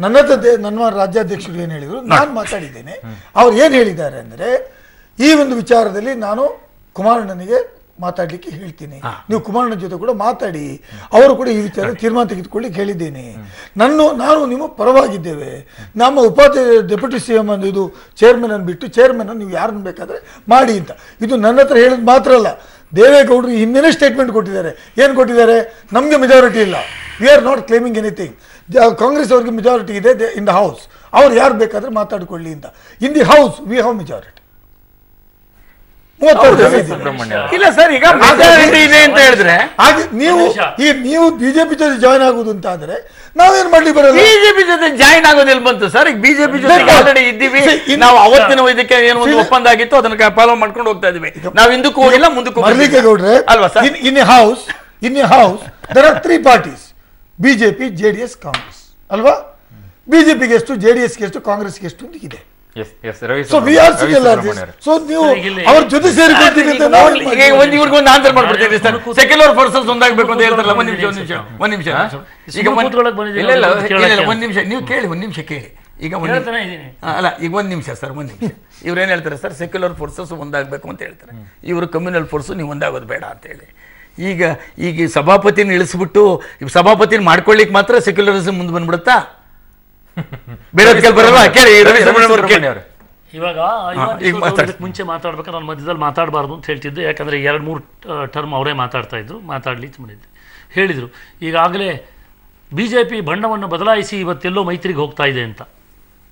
Speaker 7: ನನ್ನ ರಾಜ್ಯಾಧ್ಯಕ್ಷರು ಏನ್ ಹೇಳಿದ್ರು, ನಾನು ಮಾತಾಡಿದ್ದೇನೆ. ಅವ್ರು ಏನ್ ಹೇಳಿದ್ದಾರೆ ಅಂದ್ರೆ, ಈ ಒಂದು ವಿಚಾರದಲ್ಲಿ ನಾನು ಕುಮಾರಣ್ಣನಿಗೆ ಮಾತಾಡ್ಲಿಕ್ಕೆ ಹೇಳ್ತೀನಿ, ನೀವು ಕುಮಾರಣ್ಣ ಜೊತೆ ಕೂಡ ಮಾತಾಡಿ, ಅವರು ಕೂಡ ಈ ವಿಚಾರ ತೀರ್ಮಾನ ತೆಗೆದುಕೊಳ್ಳಿಕ್ಕೆ ಹೇಳಿದ್ದೇನೆ. ನಾವು ನಿಮ್ಮ ಪರವಾಗಿದ್ದೇವೆ. ನಮ್ಮ ಡೆಪ್ಯೂಟಿ CM ಇದು ಚೇರ್ಮನ್ ಅನ್ನು ಬಿಟ್ಟು ಚೇರ್ಮನ್ ನೀವು ಯಾರನ್ನ ಬೇಕಾದ್ರೆ ಮಾಡಿ ಅಂತ. ಇದು ನನ್ನ ಹತ್ರ ಹೇಳಿದ್ ಮಾತ್ರ ಅಲ್ಲ, ದೇವೇಗೌಡರು ಹಿಂದಿನ ಸ್ಟೇಟ್ಮೆಂಟ್ ಕೊಟ್ಟಿದ್ದಾರೆ. ಏನ್ ಕೊಟ್ಟಿದ್ದಾರೆ? ನಮ್ಗೆ ಮೆಜಾರಿಟಿ ಇಲ್ಲ, we are not claiming anything. Congress ಅವ್ರಿಗೆ ಮೆಜಾರಿಟಿ ಇದೆ ಇನ್ ದ ಹೌಸ್, ಅವ್ರು ಯಾರು ಬೇಕಾದ್ರೆ ಮಾತಾಡಿಕೊಳ್ಳಿ ಅಂತ. ಇನ್ the house we have majority.
Speaker 5: ಇಲ್ಲ ಸರ್, ಈಗ ಇದೆ ಅಂತ ಹೇಳಿದ್ರೆ
Speaker 7: ನೀವು ಬಿಜೆಪಿ ಜೊತೆ ಜಾಯ್ನ್ ಆಗುದು ಅಂತ ಆದ್ರೆ ನಾವೇನ್ ಮಾಡ್ಲಿ ಬರಲ್ಲ.
Speaker 5: ಬಿಜೆಪಿ ಜೊತೆ ಜಾಯ್ನ್ ಆಗೋದಿಲ್ಲ ಬಂತು ಸರ್. ಈಗ ಬಿಜೆಪಿ ಜೊತೆ ಆಲ್ರೆಡಿ ಇದ್ದೀವಿ. ನಾವು ಅವತ್ತಿನ ಇದಕ್ಕೆ ಏನು ಒಂದು ಒಪ್ಪಂದ ಆಗಿತ್ತು, ಅದನ್ನ ಫಾಲೋ ಮಾಡ್ಕೊಂಡು ಹೋಗ್ತಾ ಇದೀವಿ. ನಾವು ಹಿಂದಕ್ಕೂ ಹೋಗಿಲ್ಲ, ಮುಂದಕ್ಕೂ
Speaker 7: ಗೌಡ್ರೆ ಅಲ್ವಾ sir? In a house there are 3 parties, BJP, JDS, Congress ಅಲ್ವಾ? ಬಿಜೆಪಿಗೆ ಎಷ್ಟು, JDSಗೆ ಎಷ್ಟು, ಕಾಂಗ್ರೆಸ್ಗೆ ಎಷ್ಟು ಇದೆ. ಅವ್ರ ಜೊತೆ ಸೇರಿಕೊಳ್ತೀವಿ ಅಂತ
Speaker 5: ಇವ್ರಿಗೊಂದು ಆನ್ಸರ್ ಮಾಡ್ಬಿಡ್ತೀವಿ ಸರ್. ಸೆಕ್ಯುಲರ್ ಪರ್ಸನ್ಸ್ ಒಂದಾಗಬೇಕು ಅಂತ ಹೇಳ್ತಾರಲ್ಲ. ಒಂದ್ ನಿಮಿಷ ಈಗ ಒಂದ್ ನಿಮಿಷ ನೀವು ಕೇಳಿ, ಒಂದ್ ನಿಮಿಷ ಕೇಳಿ. ಈಗ ಅಲ್ಲ, ಈಗ ಒಂದ್ ನಿಮಿಷ ಸರ್, ಒಂದ್ ನಿಮಿಷ. ಇವ್ರು ಏನ್ ಹೇಳ್ತಾರೆ ಸರ್, ಸೆಕ್ಯುಲರ್ ಫೋರ್ಸಸ್ ಒಂದಾಗಬೇಕು ಅಂತ ಹೇಳ್ತಾರೆ. ಇವರು ಕಮ್ಯುನಲ್ ಫೋರ್ಸ್ ನೀವು ಒಂದಾಗೋದು ಬೇಡ ಅಂತ ಹೇಳಿ. ಈಗ ಸಭಾಪತಿನ ಇಳಿಸ್ಬಿಟ್ಟು ಸಭಾಪತಿನ ಮಾಡ್ಕೊಳ್ಳಿಕ್ ಮಾತ್ರ ಸೆಕ್ಯುಲರಿಸಂ ಮುಂದೆ ಬಂದ್ಬಿಡುತ್ತಾ?
Speaker 6: ಇವಾಗ ಮುಂಚೆ ಮಾತಾಡ್ಬೇಕಾದ್ರೆ ನಾನು ಮಧ್ಯದಲ್ಲಿ ಮಾತಾಡಬಾರ್ದು ಅಂತ ಹೇಳ್ತಿದ್ದೆ. ಯಾಕಂದ್ರೆ 2-3 ಟರ್ಮ್ ಅವರೇ ಮಾತಾಡ್ತಾ ಇದ್ರು, ಮಾತಾಡ್ಲಿಕ್ಕೆ ಮಾಡಿದ್ದೆ. ಹೇಳಿದ್ರು ಈಗಾಗಲೇ BJP ಬಣ್ಣವನ್ನು ಬದಲಾಯಿಸಿ ಇವತ್ತೆಲ್ಲೋ ಮೈತ್ರಿಗೆ ಹೋಗ್ತಾ ಇದೆ ಅಂತ.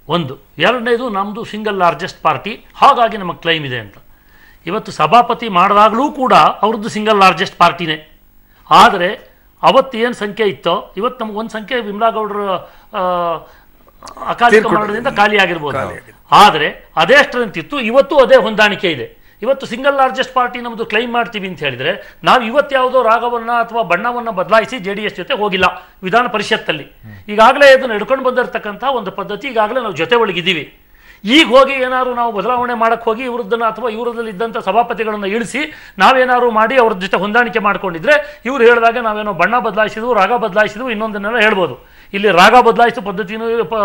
Speaker 6: ಒಂದು. ಎರಡನೇದು ನಮ್ಮದು ಸಿಂಗಲ್ ಲಾರ್ಜೆಸ್ಟ್ ಪಾರ್ಟಿ, ಹಾಗಾಗಿ ನಮಗೆ ಕ್ಲೈಮ್ ಇದೆ ಅಂತ. ಇವತ್ತು ಸಭಾಪತಿ ಮಾಡಿದಾಗಲೂ ಕೂಡ ಅವ್ರದ್ದು ಸಿಂಗಲ್ ಲಾರ್ಜೆಸ್ಟ್ ಪಾರ್ಟಿನೇ. ಆದರೆ ಅವತ್ತು ಏನು ಸಂಖ್ಯೆ ಇತ್ತೋ ಇವತ್ತು ನಮ್ಗೆ ಒಂದು ಸಂಖ್ಯೆ ವಿಮಲಾಗೌಡರ ಅಕಾಲಿಕ ಮರಣದಿಂದ ಖಾಲಿಯಾಗಿರ್ಬೋದು. ಆದರೆ ಅದೇ ಸ್ಟ್ರೆಂತ್ ಇತ್ತು, ಇವತ್ತು ಅದೇ ಹೊಂದಾಣಿಕೆ ಇದೆ. ಇವತ್ತು ಸಿಂಗಲ್ ಲಾರ್ಜೆಸ್ಟ್ ಪಾರ್ಟಿ ನಮ್ಮದು ಕ್ಲೈಮ್ ಮಾಡ್ತೀವಿ ಅಂತ ಹೇಳಿದರೆ ನಾವು ಇವತ್ತು ಯಾವುದೋ ರಾಗವನ್ನು ಅಥವಾ ಬಣ್ಣವನ್ನು ಬದಲಾಯಿಸಿ JDS ಜೊತೆ ಹೋಗಿಲ್ಲ. ವಿಧಾನ ಪರಿಷತ್ತಲ್ಲಿ ಈಗಾಗಲೇ ಇದನ್ನು ನಡ್ಕೊಂಡು ಬಂದಿರತಕ್ಕಂಥ ಒಂದು ಪದ್ಧತಿ ಈಗಾಗಲೇ ನಾವು ಜೊತೆ ಒಳಗಿದ್ದೀವಿ. ಈಗ ಹೋಗಿ ಏನಾದ್ರು ನಾವು ಬದಲಾವಣೆ ಮಾಡಕ್ಕೆ ಹೋಗಿ ಇವ್ರದ್ದನ್ನು ಅಥವಾ ಇವರದಲ್ಲಿ ಇದ್ದಂಥ ಸಭಾಪತಿಗಳನ್ನು ಇಳಿಸಿ ನಾವೇನಾದ್ರು ಮಾಡಿ ಅವ್ರ ಜೊತೆ ಹೊಂದಾಣಿಕೆ ಮಾಡ್ಕೊಂಡಿದ್ರೆ ಇವ್ರು ಹೇಳಿದಾಗ ನಾವೇನೋ ಬಣ್ಣ ಬದಲಾಯಿಸಿದ್ವು, ರಾಗ ಬದಲಾಯಿಸಿದ್ವು, ಇನ್ನೊಂದನ್ನೆಲ್ಲ ಹೇಳ್ಬೋದು. ಇಲ್ಲಿ ರಾಗ ಬದಲಾಯಿಸೋ ಪದ್ಧತಿನೂ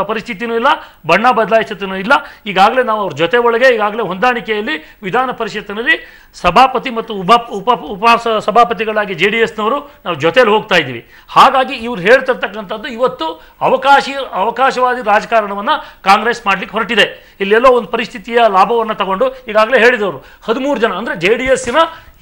Speaker 6: ಪರಿಸ್ಥಿತಿನೂ ಇಲ್ಲ, ಬಣ್ಣ ಬದಲಾಯಿಸೋತನೂ ಇಲ್ಲ. ಈಗಾಗಲೇ ನಾವು ಅವ್ರ ಜೊತೆ ಒಳಗೆ ಈಗಾಗಲೇ ಹೊಂದಾಣಿಕೆಯಲ್ಲಿ ವಿಧಾನ ಪರಿಷತ್ತಿನಲ್ಲಿ ಸಭಾಪತಿ ಮತ್ತು ಉಪ ಸಭಾಪತಿಗಳಾಗಿ JDSನವರು ನಾವು ಜೊತೆಯಲ್ಲಿ ಹೋಗ್ತಾ ಇದ್ದೀವಿ. ಹಾಗಾಗಿ ಇವ್ರು ಹೇಳ್ತಿರ್ತಕ್ಕಂಥದ್ದು ಇವತ್ತು ಅವಕಾಶವಾದಿ ರಾಜಕಾರಣವನ್ನು ಕಾಂಗ್ರೆಸ್ ಮಾಡ್ಲಿಕ್ಕೆ ಹೊರಟಿದೆ. ಇಲ್ಲೆಲ್ಲೋ ಒಂದು ಪರಿಸ್ಥಿತಿಯ ಲಾಭವನ್ನು ತಗೊಂಡು ಈಗಾಗಲೇ ಹೇಳಿದವರು 13 ಜನ ಅಂದರೆ JDSನ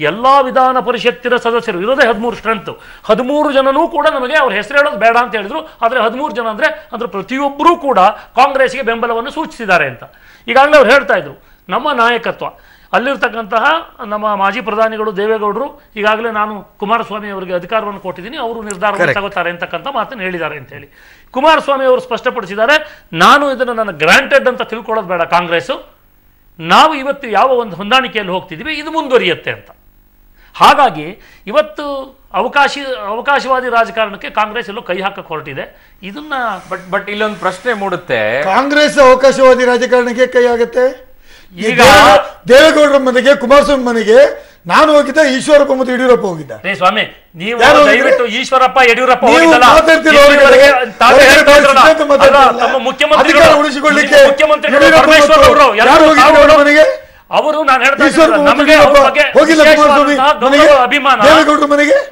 Speaker 6: ಎಲ್ಲ ವಿಧಾನ ಪರಿಷತ್ತಿನ ಸದಸ್ಯರು ಇರೋದೇ 13 ಸ್ಟ್ರೆಂತ್. 13 ಜನನೂ ಕೂಡ ನಮಗೆ ಅವ್ರ ಹೆಸರು ಹೇಳೋದು ಬೇಡ ಅಂತ ಹೇಳಿದ್ರು. ಆದರೆ 13 ಜನ ಅಂದರೆ ಪ್ರತಿಯೊಬ್ಬರೂ ಕೂಡ ಕಾಂಗ್ರೆಸ್ಗೆ ಬೆಂಬಲವನ್ನು ಸೂಚಿಸಿದ್ದಾರೆ ಅಂತ ಈಗಾಗಲೇ ಅವ್ರು ಹೇಳ್ತಾ ಇದ್ರು. ನಮ್ಮ ನಾಯಕತ್ವ ಅಲ್ಲಿರ್ತಕ್ಕಂತಹ ನಮ್ಮ ಮಾಜಿ ಪ್ರಧಾನಿಗಳು ದೇವೇಗೌಡರು ಈಗಾಗಲೇ ನಾನು ಕುಮಾರಸ್ವಾಮಿ ಅವರಿಗೆ ಅಧಿಕಾರವನ್ನು ಕೊಟ್ಟಿದ್ದೀನಿ, ಅವರು ನಿರ್ಧಾರವನ್ನು ತಗೋತಾರೆ ಅಂತಕ್ಕಂಥ ಮಾತನ್ನು ಹೇಳಿದ್ದಾರೆ ಅಂತೇಳಿ ಕುಮಾರಸ್ವಾಮಿ ಅವರು ಸ್ಪಷ್ಟಪಡಿಸಿದ್ದಾರೆ. ನಾನು ಇದನ್ನು ನನ್ನ ಗ್ರಾಂಟೆಡ್ ಅಂತ ತಿಳ್ಕೊಳ್ಳೋದು ಬೇಡ, ಕಾಂಗ್ರೆಸ್ಸು ನಾವು ಇವತ್ತು ಯಾವ ಒಂದು ಹೊಂದಾಣಿಕೆಯಲ್ಲಿ ಹೋಗ್ತಿದ್ದೀವಿ ಇದು ಮುಂದುವರಿಯುತ್ತೆ ಅಂತ. ಹಾಗಾಗಿ ಇವತ್ತು ಅವಕಾಶವಾದಿ ರಾಜಕಾರಣಕ್ಕೆ ಕಾಂಗ್ರೆಸ್ ಎಲ್ಲೋ ಕೈ ಹಾಕಕ್ಕೆ ಹೊರಟಿದೆ. ಇದನ್ನ
Speaker 1: ಬಟ್ ಇಲ್ಲೊಂದು ಪ್ರಶ್ನೆ ಮೂಡುತ್ತೆ,
Speaker 7: ಕಾಂಗ್ರೆಸ್ ಅವಕಾಶವಾದಿ ರಾಜಕಾರಣಕ್ಕೆ ಕೈ ಆಗುತ್ತೆ. ಈಗ ದೇವೇಗೌಡರ ಮನೆಗೆ ಕುಮಾರಸ್ವಾಮಿ ಮನೆಗೆ ನಾನು ಹೋಗಿದ್ದೆ, ಈಶ್ವರಪ್ಪ ಮತ್ತು ಯಡಿಯೂರಪ್ಪ ಹೋಗಿದ್ದ.
Speaker 6: ಸ್ವಾಮಿ ನೀವು ದಯವಿಟ್ಟು ಈಶ್ವರಪ್ಪ ಯಡಿಯೂರಪ್ಪ ಅವರು ನಾನು ಅಭಿಮಾನ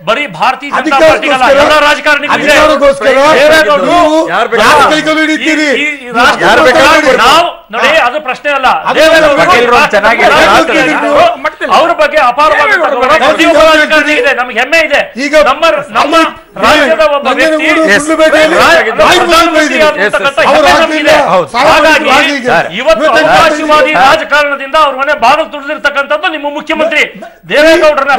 Speaker 6: ಬರೀ ಭಾರತೀಯ ಜನತಾ ಪಾರ್ಟಿಗಲ್ಲ, ಎಲ್ಲ ರಾಜಕಾರಣಿಗಳಿದೆ. ನೋಡಿ ಅದು ಪ್ರಶ್ನೆ ಅಲ್ಲ, ಅವ್ರ ಬಗ್ಗೆ ಅಪಾರವಾದ ಪ್ರತಿಯೊಬ್ಬ ರಾಜಕಾರಣಿ ಇದೆ, ನಮ್ಗೆ ಹೆಮ್ಮೆ ಇದೆ. ನಮ್ಮ ರಾಜ್ಯದ ಒಬ್ಬ ವ್ಯಕ್ತಿ ಹಾಗಾಗಿ ಇವತ್ತು ಅವಕಾಶವಾದಿ ರಾಜಕಾರಣದಿಂದ ಅವ್ರ ಮನೆ ಬಾಗಿಲು ತುಳಿದಿರ್ತಕ್ಕಂಥದ್ದು ನಿಮ್ಮ ಮುಖ್ಯಮಂತ್ರಿ ದೇವೇಗೌಡರನ್ನ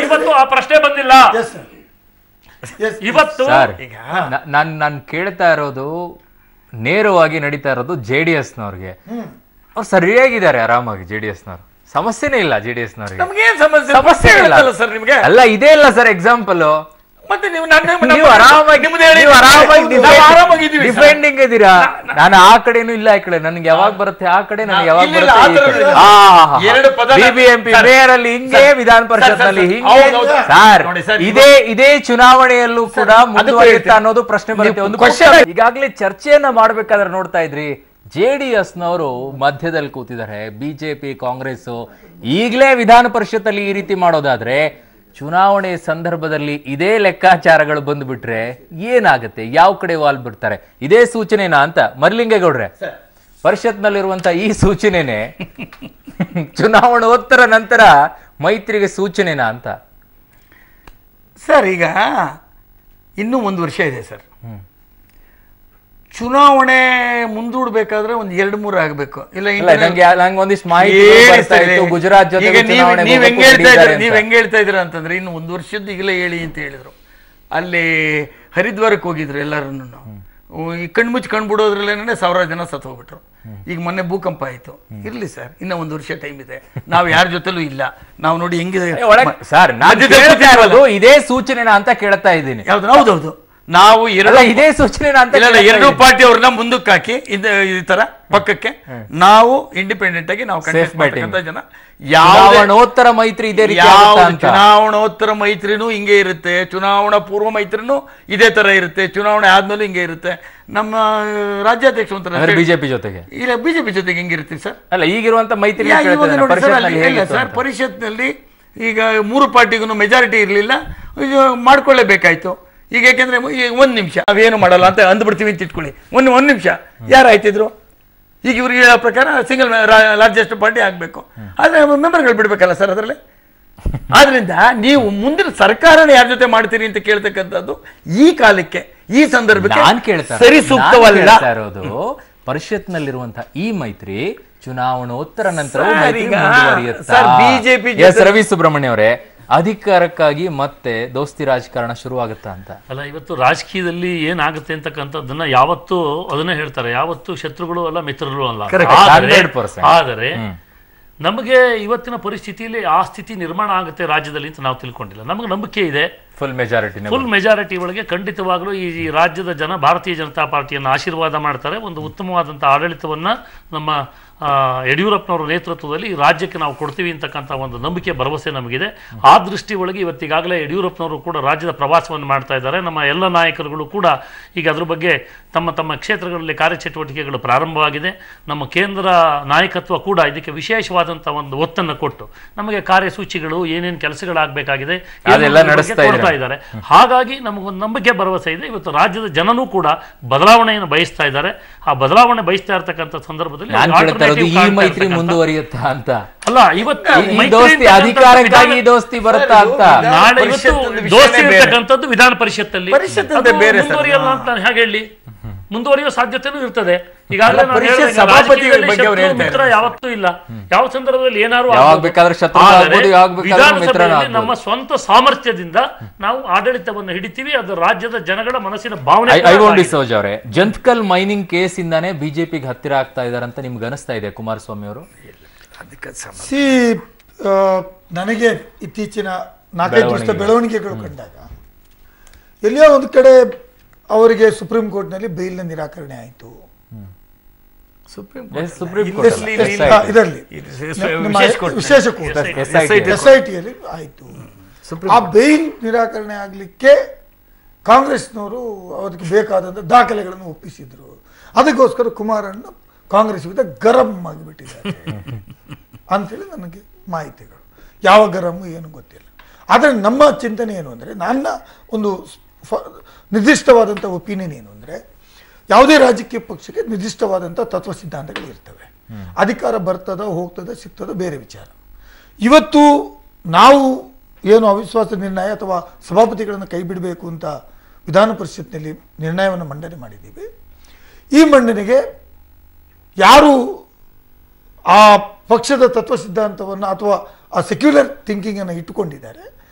Speaker 6: ಇವತ್ತು ಆ ಪ್ರಶ್ನೆ ಬಂದಿಲ್ಲ. ಇವತ್ತು
Speaker 1: ನಾನು ಕೇಳ್ತಾ ಇರೋದು ನೇರವಾಗಿ ನಡೀತಾ ಇರೋದು JDSನವ್ರಿಗೆ. ಅವ್ರು ಸರಿಯಾಗಿದ್ದಾರೆ, ಆರಾಮಾಗಿ JDSನವ್ರು, ಸಮಸ್ಯೆನೇ ಇಲ್ಲ. JDSನವ್ರಿಗೆ ಸಮಸ್ಯೆ ಇಲ್ಲ ಸರ್. ನಿಮ್ಗೆ ಅಲ್ಲ ಇದೇ ಇಲ್ಲ ಸರ್ ಎಕ್ಸಾಂಪಲ್. ಮತ್ತೆ ನೀವು ಆರಾಮಾಗಿ ಡಿಫೆಂಡಿಂಗ್ ಇದ್ದೀರಾ. ನಾನು ಆ ಕಡೆನೂ ಇಲ್ಲ, ಈ ಕಡೆ ನನ್ಗೆ ಯಾವಾಗ ಬರುತ್ತೆ ಆ ಕಡೆ, ನನಗೆ ಯಾವಾಗ ಬರುತ್ತೆ BBMP ಮೇಯರ್ ಅಲ್ಲಿ ಹಿಂಗೆ, ವಿಧಾನ ಪರಿಷತ್ ನಲ್ಲಿ ಹಿಂಗೆ. ಸರ್ ಇದೇ ಚುನಾವಣೆಯಲ್ಲೂ ಕೂಡ ಮುಂದುವರಿಯುತ್ತಾ ಅನ್ನೋದು ಪ್ರಶ್ನೆ ಬರುತ್ತೆ. ಒಂದು ಕ್ವಶನ್, ಈಗಾಗಲೇ ಚರ್ಚೆಯನ್ನ ಮಾಡ್ಬೇಕಾದ್ರೆ ನೋಡ್ತಾ ಇದ್ರಿ JDSನವರು ಮಧ್ಯದಲ್ಲಿ ಕೂತಿದ್ದಾರೆ, BJP ಕಾಂಗ್ರೆಸ್ ಈಗಲೇ ವಿಧಾನ ಪರಿಷತ್ ಅಲ್ಲಿ ಈ ರೀತಿ ಮಾಡೋದಾದ್ರೆ ಚುನಾವಣೆ ಸಂದರ್ಭದಲ್ಲಿ ಇದೇ ಲೆಕ್ಕಾಚಾರಗಳು ಬಂದ್ಬಿಟ್ರೆ ಏನಾಗುತ್ತೆ, ಯಾವ ಕಡೆ ವಾಲ್ ಬಿಡ್ತಾರೆ? ಇದೇ ಸೂಚನೆನಾ ಅಂತ ಮರಲಿಂಗೇಗೌಡ್ರೆ, ಪರಿಷತ್ನಲ್ಲಿರುವಂತ ಈ ಸೂಚನೆನೆ ಚುನಾವಣೋತ್ತರ ನಂತರ ಮೈತ್ರಿಗೆ ಸೂಚನೆನಾ ಅಂತ?
Speaker 5: ಸರ್ ಈಗ ಇನ್ನೂ 1 ವರ್ಷ ಇದೆ ಸರ್. ಚುನಾವಣೆ ಮುಂದೂಡಬೇಕಾದ್ರೆ ಒಂದು 2-3 ಆಗಬೇಕು.
Speaker 1: ಒಂದಿಷ್ಟು ಮಾಹಿತಿ ಗುಜರಾತ್ ಜೊತೆ
Speaker 5: ನೀವ್ ಹೆಂಗ್ ಹೇಳ್ತಾ ಇದ್ರ ಅಂತಂದ್ರೆ ಇನ್ನು 1 ವರ್ಷದ ಈಗಲೇ ಹೇಳಿ ಅಂತ ಹೇಳಿದ್ರು. ಅಲ್ಲಿ ಹರಿದ್ವಾರಕ್ಕೆ ಹೋಗಿದ್ರು ಎಲ್ಲರನ್ನು, ಈ ಕಣ್ಮುಚ್ಚಿ ಕಣ್ಬಿಡೋದ್ರಲ್ಲೇನೆ 1000 ಜನ ಸತ್ತು ಹೋಗ್ಬಿಟ್ರು. ಈಗ ಮೊನ್ನೆ ಭೂಕಂಪ ಆಯ್ತು. ಇರ್ಲಿ ಸರ್, ಇನ್ನ 1 ವರ್ಷ ಟೈಮ್ ಇದೆ. ನಾವು ಯಾರ ಜೊತೆಲೂ ಇಲ್ಲ. ನಾವು ನೋಡಿ ಹೆಂಗಿದೆ
Speaker 1: ಸರ್, ಇದೇ ಸೂಚನೆನಾ ಅಂತ ಕೇಳ್ತಾ ಇದ್ದೀನಿ.
Speaker 5: ಹೌದೌದು, ನಾವು
Speaker 1: ಇದೇ ಸೂಚನೆ
Speaker 5: ಎರಡೂ ಪಾರ್ಟಿ ಅವ್ರನ್ನ ಮುಂದಕ್ಕೆ ಹಾಕಿ ಈ ತರ ಪಕ್ಕಕ್ಕೆ ನಾವು ಇಂಡಿಪೆಂಡೆಂಟ್ ಆಗಿ ನಾವು ಜನ
Speaker 1: ಚುನಾವಣೋತ್ತರ ಮೈತ್ರಿ ಇದೇ
Speaker 5: ಚುನಾವಣೋತ್ತರ ಮೈತ್ರಿನೂ ಹಿಂಗೆ ಇರುತ್ತೆ, ಚುನಾವಣಾ ಪೂರ್ವ ಮೈತ್ರಿನೂ ಇದೇ ತರ ಇರುತ್ತೆ, ಚುನಾವಣೆ ಆದ್ಮೇಲೆ ಹಿಂಗೆ ಇರುತ್ತೆ. ನಮ್ಮ ರಾಜ್ಯಾಧ್ಯಕ್ಷ ಅಂತ
Speaker 1: ಬಿಜೆಪಿ ಜೊತೆಗೆ
Speaker 5: ಇಲ್ಲ, ಬಿಜೆಪಿ ಜೊತೆಗೆ ಹೆಂಗಿರ್ತೀವಿ ಸರ್?
Speaker 1: ಅಲ್ಲ, ಈಗಿರುವಂತ ಮೈತ್ರಿ
Speaker 5: ಸರ್ ಪರಿಷತ್ನಲ್ಲಿ ಈಗ 3 ಪಾರ್ಟಿಗೂ ಮೆಜಾರಿಟಿ ಇರಲಿಲ್ಲ, ಮಾಡ್ಕೊಳ್ಳೇಬೇಕಾಯ್ತು. ಈಗ ಯಾಕೆಂದ್ರೆ ಈಗ 1 ನಿಮಿಷ ನಾವೇನು ಮಾಡಲ್ಲ ಅಂತ ಅಂದ್ಬಿಡ್ತೀವಿ ಅಂತ ಇಟ್ಕೊಳ್ಳಿ. 1 ನಿಮಿಷ ಯಾರು ಆಯ್ತಿದ್ರು? ಈಗ ಇವ್ರಿಗೆ ಹೇಳೋ ಪ್ರಕಾರ ಸಿಂಗಲ್ ಲಾರ್ಜೆಸ್ಟ್ ಪಾರ್ಟಿ ಆಗಬೇಕು, ಆದರೆ ಮೆಂಬರ್ಗಳು ಬಿಡ್ಬೇಕಲ್ಲ ಸರ್. ಅದರಲ್ಲಿ
Speaker 8: ಆದ್ರಿಂದ ನೀವು ಮುಂದಿನ ಸರ್ಕಾರನ ಯಾರ ಜೊತೆ ಮಾಡ್ತೀರಿ ಅಂತ ಕೇಳ್ತಕ್ಕಂಥದ್ದು ಈ ಕಾಲಕ್ಕೆ ಈ ಸಂದರ್ಭಕ್ಕೆ ಸರಿ ಸೂಕ್ತವಲ್ಲ.
Speaker 1: ಪರಿಷತ್ನಲ್ಲಿರುವಂತಹ ಈ ಮೈತ್ರಿ ಚುನಾವಣೋತ್ತರ ನಂತರ
Speaker 8: ಬಿಜೆಪಿ
Speaker 1: ರವಿ ಸುಬ್ರಹ್ಮಣ್ಯ ಅವರೇ, ಅಧಿಕಾರಕ್ಕಾಗಿ ಮತ್ತೆ ದೋಸ್ತಿ ರಾಜಕಾರಣ ಶುರುವಾಗುತ್ತಾ ಅಂತ
Speaker 6: ಅಲ್ಲ, ಇವತ್ತು ರಾಜಕೀಯದಲ್ಲಿ ಏನಾಗುತ್ತೆ ಅಂತಕ್ಕಂಥದ್ದನ್ನ ಯಾವತ್ತೂ ಅದನ್ನೇ ಹೇಳ್ತಾರೆ, ಯಾವತ್ತು ಶತ್ರುಗಳು ಅಲ್ಲ ಮಿತ್ರರು ಅಲ್ಲ. ಆದರೆ ನಮಗೆ ಇವತ್ತಿನ ಪರಿಸ್ಥಿತಿಯಲ್ಲಿ ಆ ಸ್ಥಿತಿ ನಿರ್ಮಾಣ ಆಗುತ್ತೆ ರಾಜ್ಯದಲ್ಲಿ ಅಂತ ನಾವು ತಿಳ್ಕೊಂಡಿಲ್ಲ. ನಮಗೆ ನಂಬಿಕೆ ಇದೆ
Speaker 1: ಫುಲ್ ಮೆಜಾರಿಟಿ
Speaker 6: ಒಳಗೆ ಖಂಡಿತವಾಗ್ಲೂ ಈ ರಾಜ್ಯದ ಜನ ಭಾರತೀಯ ಜನತಾ ಪಾರ್ಟಿಯನ್ನು ಆಶೀರ್ವಾದ ಮಾಡ್ತಾರೆ. ಒಂದು ಉತ್ತಮವಾದಂಥ ಆಡಳಿತವನ್ನ ನಮ್ಮ ಯಡಿಯೂರಪ್ಪನವರ ನೇತೃತ್ವದಲ್ಲಿ ಈ ರಾಜ್ಯಕ್ಕೆ ನಾವು ಕೊಡ್ತೀವಿ ಅಂತಕ್ಕಂಥ ಒಂದು ನಂಬಿಕೆ ಭರವಸೆ ನಮಗಿದೆ. ಆ ದೃಷ್ಟಿ ಒಳಗೆ ಇವತ್ತಿಗಾಗಲೇ ಯಡಿಯೂರಪ್ಪನವರು ಕೂಡ ರಾಜ್ಯದ ಪ್ರವಾಸವನ್ನು ಮಾಡ್ತಾ ಇದ್ದಾರೆ. ನಮ್ಮ ಎಲ್ಲ ನಾಯಕರುಗಳು ಕೂಡ ಈಗ ಅದ್ರ ಬಗ್ಗೆ ತಮ್ಮ ತಮ್ಮ ಕ್ಷೇತ್ರಗಳಲ್ಲಿ ಕಾರ್ಯಚಟುವಟಿಕೆಗಳು ಪ್ರಾರಂಭವಾಗಿದೆ. ನಮ್ಮ ಕೇಂದ್ರ ನಾಯಕತ್ವ ಕೂಡ ಇದಕ್ಕೆ ವಿಶೇಷವಾದಂಥ ಒಂದು ಒತ್ತನ್ನು ಕೊಟ್ಟು ನಮಗೆ ಕಾರ್ಯಸೂಚಿಗಳು ಏನೇನು ಕೆಲಸಗಳಾಗಬೇಕಾಗಿದೆ ಕೊಡ್ತಾ ಇದ್ದಾರೆ. ಹಾಗಾಗಿ ನಮಗೊಂದು ನಂಬಿಕೆ ಭರವಸೆ ಇದೆ. ಇವತ್ತು ರಾಜ್ಯದ ಜನನೂ ಕೂಡ ಬದಲಾವಣೆಯನ್ನು ಬಯಸ್ತಾ ಇದ್ದಾರೆ. ಆ ಬದಲಾವಣೆ ಬಯಸ್ತಾ ಇರ್ತಕ್ಕಂಥ ಸಂದರ್ಭದಲ್ಲಿ
Speaker 1: ಈ ಮೈತ್ರಿ ಮುಂದುವರಿಯುತ್ತಾ ಅಂತ
Speaker 6: ಅಲ್ಲ, ಇವತ್ತು
Speaker 1: ಅಧಿಕಾರಕ್ಕಾಗಿ ದೋಸ್ತಿ ಬರುತ್ತಾ ಅಂತ
Speaker 6: ನಾಳೆ ದೋಸ್ತಿ ಇರ್ತಕ್ಕಂಥದ್ದು ವಿಧಾನ ಪರಿಷತ್ತಲ್ಲಿ ಮುಂದುವರಿಯಲ್ಲ ಅಂತ ಹೇಗೆ ಹೇಳಿ, ಮುಂದುವರಿಯೋ ಸಾಧ್ಯತೆನೂ ಇರ್ತದೆ. ಈಗಾಗಲೇ ಮಿತ್ರ ಯಾವತ್ತೂ ಇಲ್ಲ, ಯಾವ ಸಂದರ್ಭದಲ್ಲಿ ಏನಾದ್ರು ವಿಧಾನಸಭೆಯಲ್ಲಿ ನಮ್ಮ ಸ್ವಂತ ಸಾಮರ್ಥ್ಯದಿಂದ ನಾವು ಆಡಳಿತವನ್ನು ಹಿಡಿತೀವಿ. ಅದು ರಾಜ್ಯದ ಜನಗಳ ಮನಸ್ಸಿನ ಭಾವನೆ.
Speaker 1: ಅವರೇ, ಜಂತ್ಕಲ್ ಮೈನಿಂಗ್ ಕೇಸ್ ಇಂದಾನೆ ಬಿಜೆಪಿಗೆ ಹತ್ತಿರ ಆಗ್ತಾ ಇದಾರೆ ಅಂತ ನಿಮ್ಗೆ ಅನಿಸ್ತಾ ಇದೆ ಕುಮಾರಸ್ವಾಮಿ ಅವರು?
Speaker 7: ನನಗೆ ಇತ್ತೀಚಿನ 4-5 ವರ್ಷದ ಬೆಳವಣಿಗೆಗಳು ಕಂಡಾಗ ಎಲ್ಲಿಯೋ ಒಂದು ಕಡೆ ಅವರಿಗೆ ಸುಪ್ರೀಂ ಕೋರ್ಟ್ನಲ್ಲಿ ಬೇಲ್ನ ನಿರಾಕರಣೆ ಆಯಿತು. ಇದರಲ್ಲಿ ವಿಶೇಷ ಕೋರ್ಟ್ SITಯಲ್ಲಿ ಆಯಿತು. ಆ ಬೇಲ್ ನಿರಾಕರಣೆ ಆಗಲಿಕ್ಕೆ ಕಾಂಗ್ರೆಸ್ನವರು ಅದಕ್ಕೆ ಬೇಕಾದಂಥ ದಾಖಲೆಗಳನ್ನು ಒಪ್ಪಿಸಿದ್ರು. ಅದಕ್ಕೋಸ್ಕರ ಕುಮಾರಣ್ಣ ಕಾಂಗ್ರೆಸ್ ವಿರುದ್ಧ ಗರಂ ಆಗಿಬಿಟ್ಟಿದ್ದಾರೆ ಅಂತೇಳಿ ನನಗೆ ಮಾಹಿತಿಗಳು. ಯಾವ ಗರಂ ಏನು ಗೊತ್ತಿಲ್ಲ. ಆದರೆ ನಮ್ಮ ಚಿಂತನೆ ಏನು ಅಂದರೆ, ನನ್ನ ಒಂದು ನಿರ್ದಿಷ್ಟವಾದಂಥ ಒಪಿನಿಯನ್ ಏನು ಅಂದರೆ, ಯಾವುದೇ ರಾಜಕೀಯ ಪಕ್ಷಕ್ಕೆ ನಿರ್ದಿಷ್ಟವಾದಂಥ ತತ್ವ ಸಿದ್ಧಾಂತಗಳು ಇರ್ತವೆ. ಅಧಿಕಾರ ಬರ್ತದ ಹೋಗ್ತದ ಸಿಗ್ತದ ಬೇರೆ ವಿಚಾರ. ಇವತ್ತು ನಾವು ಏನು ಅವಿಶ್ವಾಸ ನಿರ್ಣಯ ಅಥವಾ ಸಭಾಪತಿಗಳನ್ನು ಕೈ ಬಿಡಬೇಕು ಅಂತ ವಿಧಾನ ಪರಿಷತ್ನಲ್ಲಿ ನಿರ್ಣಯವನ್ನು ಮಂಡನೆ ಮಾಡಿದ್ದೀವಿ. ಈ ಮಂಡನೆಗೆ ಯಾರು ಆ ಪಕ್ಷದ ತತ್ವ ಸಿದ್ಧಾಂತವನ್ನು ಅಥವಾ ಆ ಸೆಕ್ಯುಲರ್ ಥಿಂಕಿಂಗನ್ನು ಇಟ್ಟುಕೊಂಡಿದ್ದಾರೆ